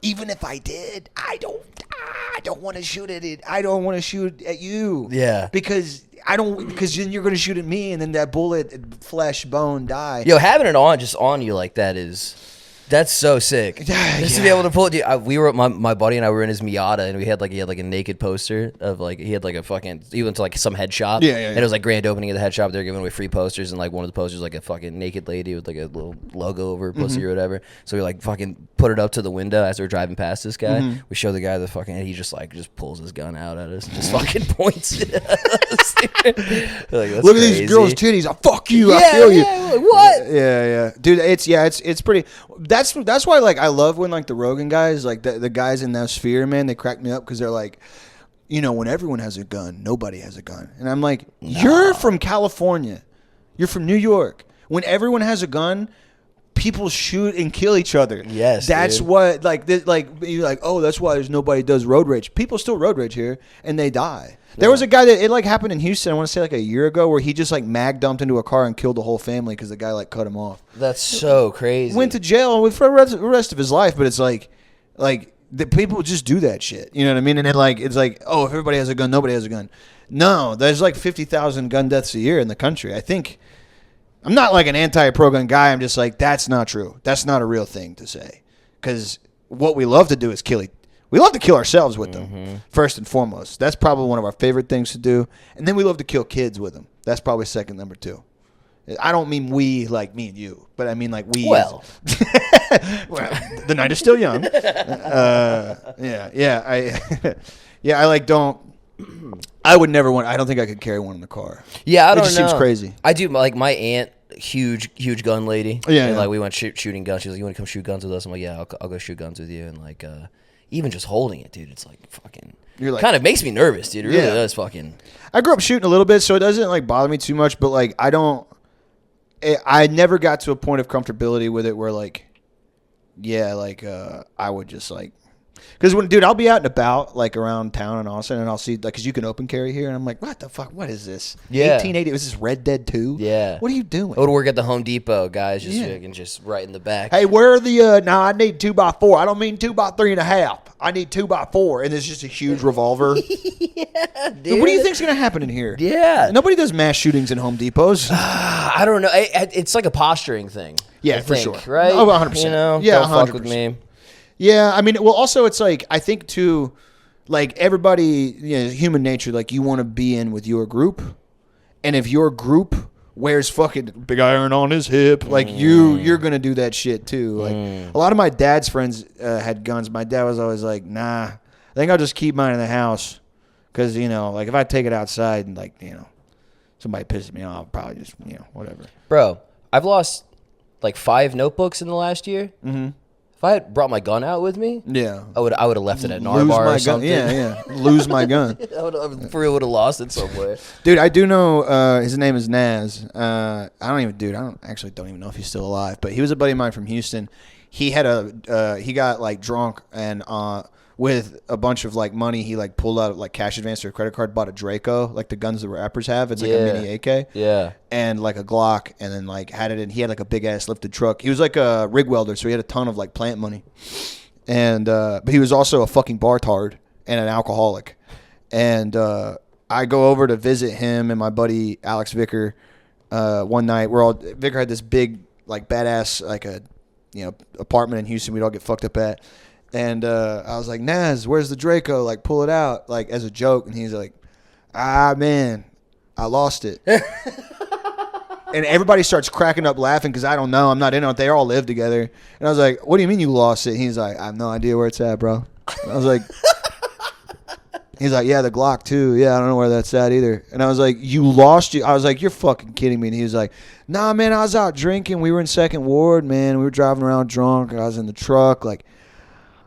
Speaker 2: Even if I did, I don't want to shoot at it. I don't want to shoot at you.
Speaker 3: Yeah.
Speaker 2: Because then you're going to shoot at me, and then that bullet, flesh, bone, die.
Speaker 3: Yo, having it on you like that that's so sick. Just to be able to pull it. We were my buddy and I were in his Miata, and he had like a naked poster of like he had like a fucking, he went to like some head shop.
Speaker 2: Yeah.
Speaker 3: And it was like grand opening of the head shop. They were giving away free posters, and like one of the posters was like a fucking naked lady with like a little logo over her pussy or whatever. So we like fucking put it up to the window as we were driving past this guy. We show the guy the fucking, and he just pulls his gun out at us and just fucking points it at us. Like,
Speaker 2: look at these girls' titties. I'll fuck you.
Speaker 3: Yeah,
Speaker 2: I'll kill you.
Speaker 3: Like, what?
Speaker 2: Yeah. Dude, it's pretty. That's why like I love when like the Rogan guys, like the guys in that sphere, man, they crack me up because they're like, you know, when everyone has a gun, nobody has a gun. And I'm like, you're from California. You're from New York. When everyone has a gun, people shoot and kill each other.
Speaker 3: Yes,
Speaker 2: that's
Speaker 3: dude.
Speaker 2: what you're like, oh, that's why there's nobody does road rage. People still road rage here, and they die. There was a guy that it like happened in Houston, I want to say like a year ago, where he just like mag dumped into a car and killed the whole family because the guy like cut him off.
Speaker 3: That's so crazy.
Speaker 2: Went to jail for the rest of his life, but it's like the people just do that shit. You know what I mean? And it's like, oh, if everybody has a gun, nobody has a gun. No, there's like 50,000 gun deaths a year in the country. I think I'm not like an anti-pro-gun guy. I'm just like, that's not true. That's not a real thing to say. Because what we love to do is we love to kill ourselves with them, first and foremost. That's probably one of our favorite things to do. And then we love to kill kids with them. That's probably second, number 2. I don't mean we like me and you, but I mean like we.
Speaker 3: Well.
Speaker 2: Well, the night is still young. I like don't. I would never want. I don't think I could carry one in the car.
Speaker 3: Yeah, I don't know.
Speaker 2: It just seems crazy.
Speaker 3: I do like my aunt, huge gun lady.
Speaker 2: Yeah,
Speaker 3: and
Speaker 2: yeah.
Speaker 3: like we went shooting guns. She's like, "You want to come shoot guns with us?" I'm like, "Yeah, I'll go shoot guns with you." And like, even just holding it, dude, it's like fucking.
Speaker 2: You're like,
Speaker 3: kind of makes me nervous, dude. It really
Speaker 2: Yeah.
Speaker 3: does. Fucking.
Speaker 2: I grew up shooting a little bit, so it doesn't like bother me too much. But like, I never got to a point of comfortability with it where like, I would just like, because dude, I'll be out and about like around town in Austin, and I'll see like, because you can open carry here, and I'm like, what the fuck? What is this?
Speaker 3: Yeah.
Speaker 2: 1880. Was this Red Dead 2?
Speaker 3: Yeah.
Speaker 2: What are you doing?
Speaker 3: I would work at the Home Depot, guys. Just
Speaker 2: Yeah.
Speaker 3: fucking just right in the back.
Speaker 2: Hey, where are the? No, I need 2x4. I don't mean 2x3.5. I need 2x4, and there's just a huge revolver.
Speaker 3: Yeah, dude.
Speaker 2: Dude, what do you think's gonna happen in here?
Speaker 3: Yeah.
Speaker 2: Nobody does mass shootings in Home Depots.
Speaker 3: I don't know. It's like a posturing thing.
Speaker 2: Yeah,
Speaker 3: I
Speaker 2: for
Speaker 3: think,
Speaker 2: sure.
Speaker 3: Right?
Speaker 2: Oh, 100%.
Speaker 3: You know,
Speaker 2: Yeah,
Speaker 3: don't fuck with
Speaker 2: 100%.
Speaker 3: me.
Speaker 2: Yeah, I mean, well, also it's like I think too, like everybody, human nature. Like you want to be in with your group, and if your group wears fucking big iron on his hip, like you're gonna do that shit too. Like a lot of my dad's friends had guns. My dad was always like, "Nah, I think I'll just keep mine in the house, because like if I take it outside and like somebody pisses me off, I'll probably just whatever."
Speaker 3: Bro, I've lost like 5 notebooks in the last year. Mm-hmm. If I had brought my gun out with me,
Speaker 2: Yeah,
Speaker 3: I would have left it at
Speaker 2: lose
Speaker 3: Narbar
Speaker 2: my
Speaker 3: or
Speaker 2: gun.
Speaker 3: something.
Speaker 2: Yeah, lose my gun.
Speaker 3: I for real would have lost it somewhere.
Speaker 2: Dude, I do know his name is Naz. I don't even know if he's still alive, but he was a buddy of mine from Houston. He had he got like drunk and with a bunch of like money, he like pulled out like cash advance to a credit card, bought a Draco, like the guns the rappers have. It's like a mini AK.
Speaker 3: Yeah.
Speaker 2: And like a Glock, and then like had it in. He had like a big ass lifted truck. He was like a rig welder, so he had a ton of like plant money. And but he was also a fucking bar-tard and an alcoholic. And I go over to visit him and my buddy Alex Vicker one night. Vicker had this big like badass like a apartment in Houston we'd all get fucked up at. And I was like, Naz, where's the Draco? Like, pull it out, like, as a joke. And he's like, man, I lost it. And everybody starts cracking up laughing because I don't know. I'm not in on it. They all live together. And I was like, what do you mean you lost it? And he's like, I have no idea where it's at, bro. And I was like, he's like, yeah, the Glock, too. Yeah, I don't know where that's at either. And I was like, you lost it? I was like, you're fucking kidding me. And he was like, nah, man, I was out drinking. We were in Second Ward, man. We were driving around drunk. I was in the truck, like.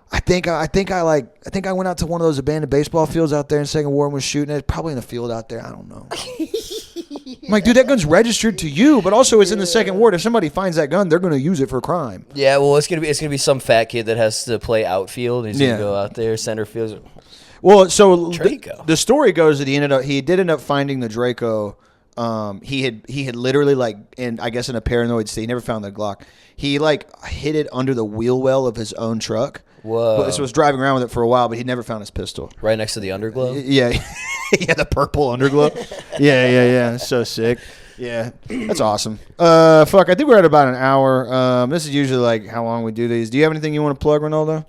Speaker 2: I think I went out to one of those abandoned baseball fields out there in Second Ward and was shooting it. Probably in a field out there. I don't know. I'm like, dude, that gun's registered to you, but also it's in the Second Ward. If somebody finds that gun, they're going to use it for crime.
Speaker 3: Yeah, well, it's gonna be some fat kid that has to play outfield. He's gonna go out there, center field.
Speaker 2: Well, so
Speaker 3: Draco.
Speaker 2: the story goes that he did end up finding the Draco. He had literally like I guess in a paranoid state. He never found the Glock. He like hid it under the wheel well of his own truck.
Speaker 3: Whoa!
Speaker 2: So was driving around with it for a while, but he never found his pistol.
Speaker 3: Right next to the underglow.
Speaker 2: Yeah, yeah, the purple underglow. Yeah. It's so sick. Yeah, that's awesome. Fuck, I think we're at about an hour. This is usually like how long we do these. Do you have anything you want to plug, Ronaldo?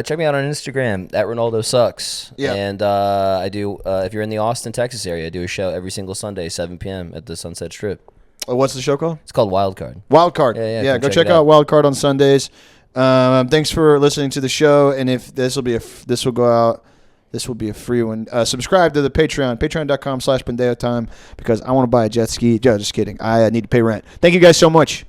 Speaker 3: Check me out on Instagram at ronaldosucks.
Speaker 2: Yeah.
Speaker 3: And I do. If you're in the Austin, Texas area, I do a show every single Sunday, 7 p.m. at the Sunset Strip.
Speaker 2: What's the show called?
Speaker 3: It's called Wild Card.
Speaker 2: Wild Card.
Speaker 3: Yeah,
Speaker 2: Go
Speaker 3: come
Speaker 2: check
Speaker 3: check it
Speaker 2: out
Speaker 3: out.
Speaker 2: Wild Card on Sundays. Thanks for listening to the show. And if this will go out. This will be a free one. Subscribe to the Patreon, patreon.com/Pendeo Time, because I want to buy a jet ski. Just kidding. I need to pay rent. Thank you guys so much.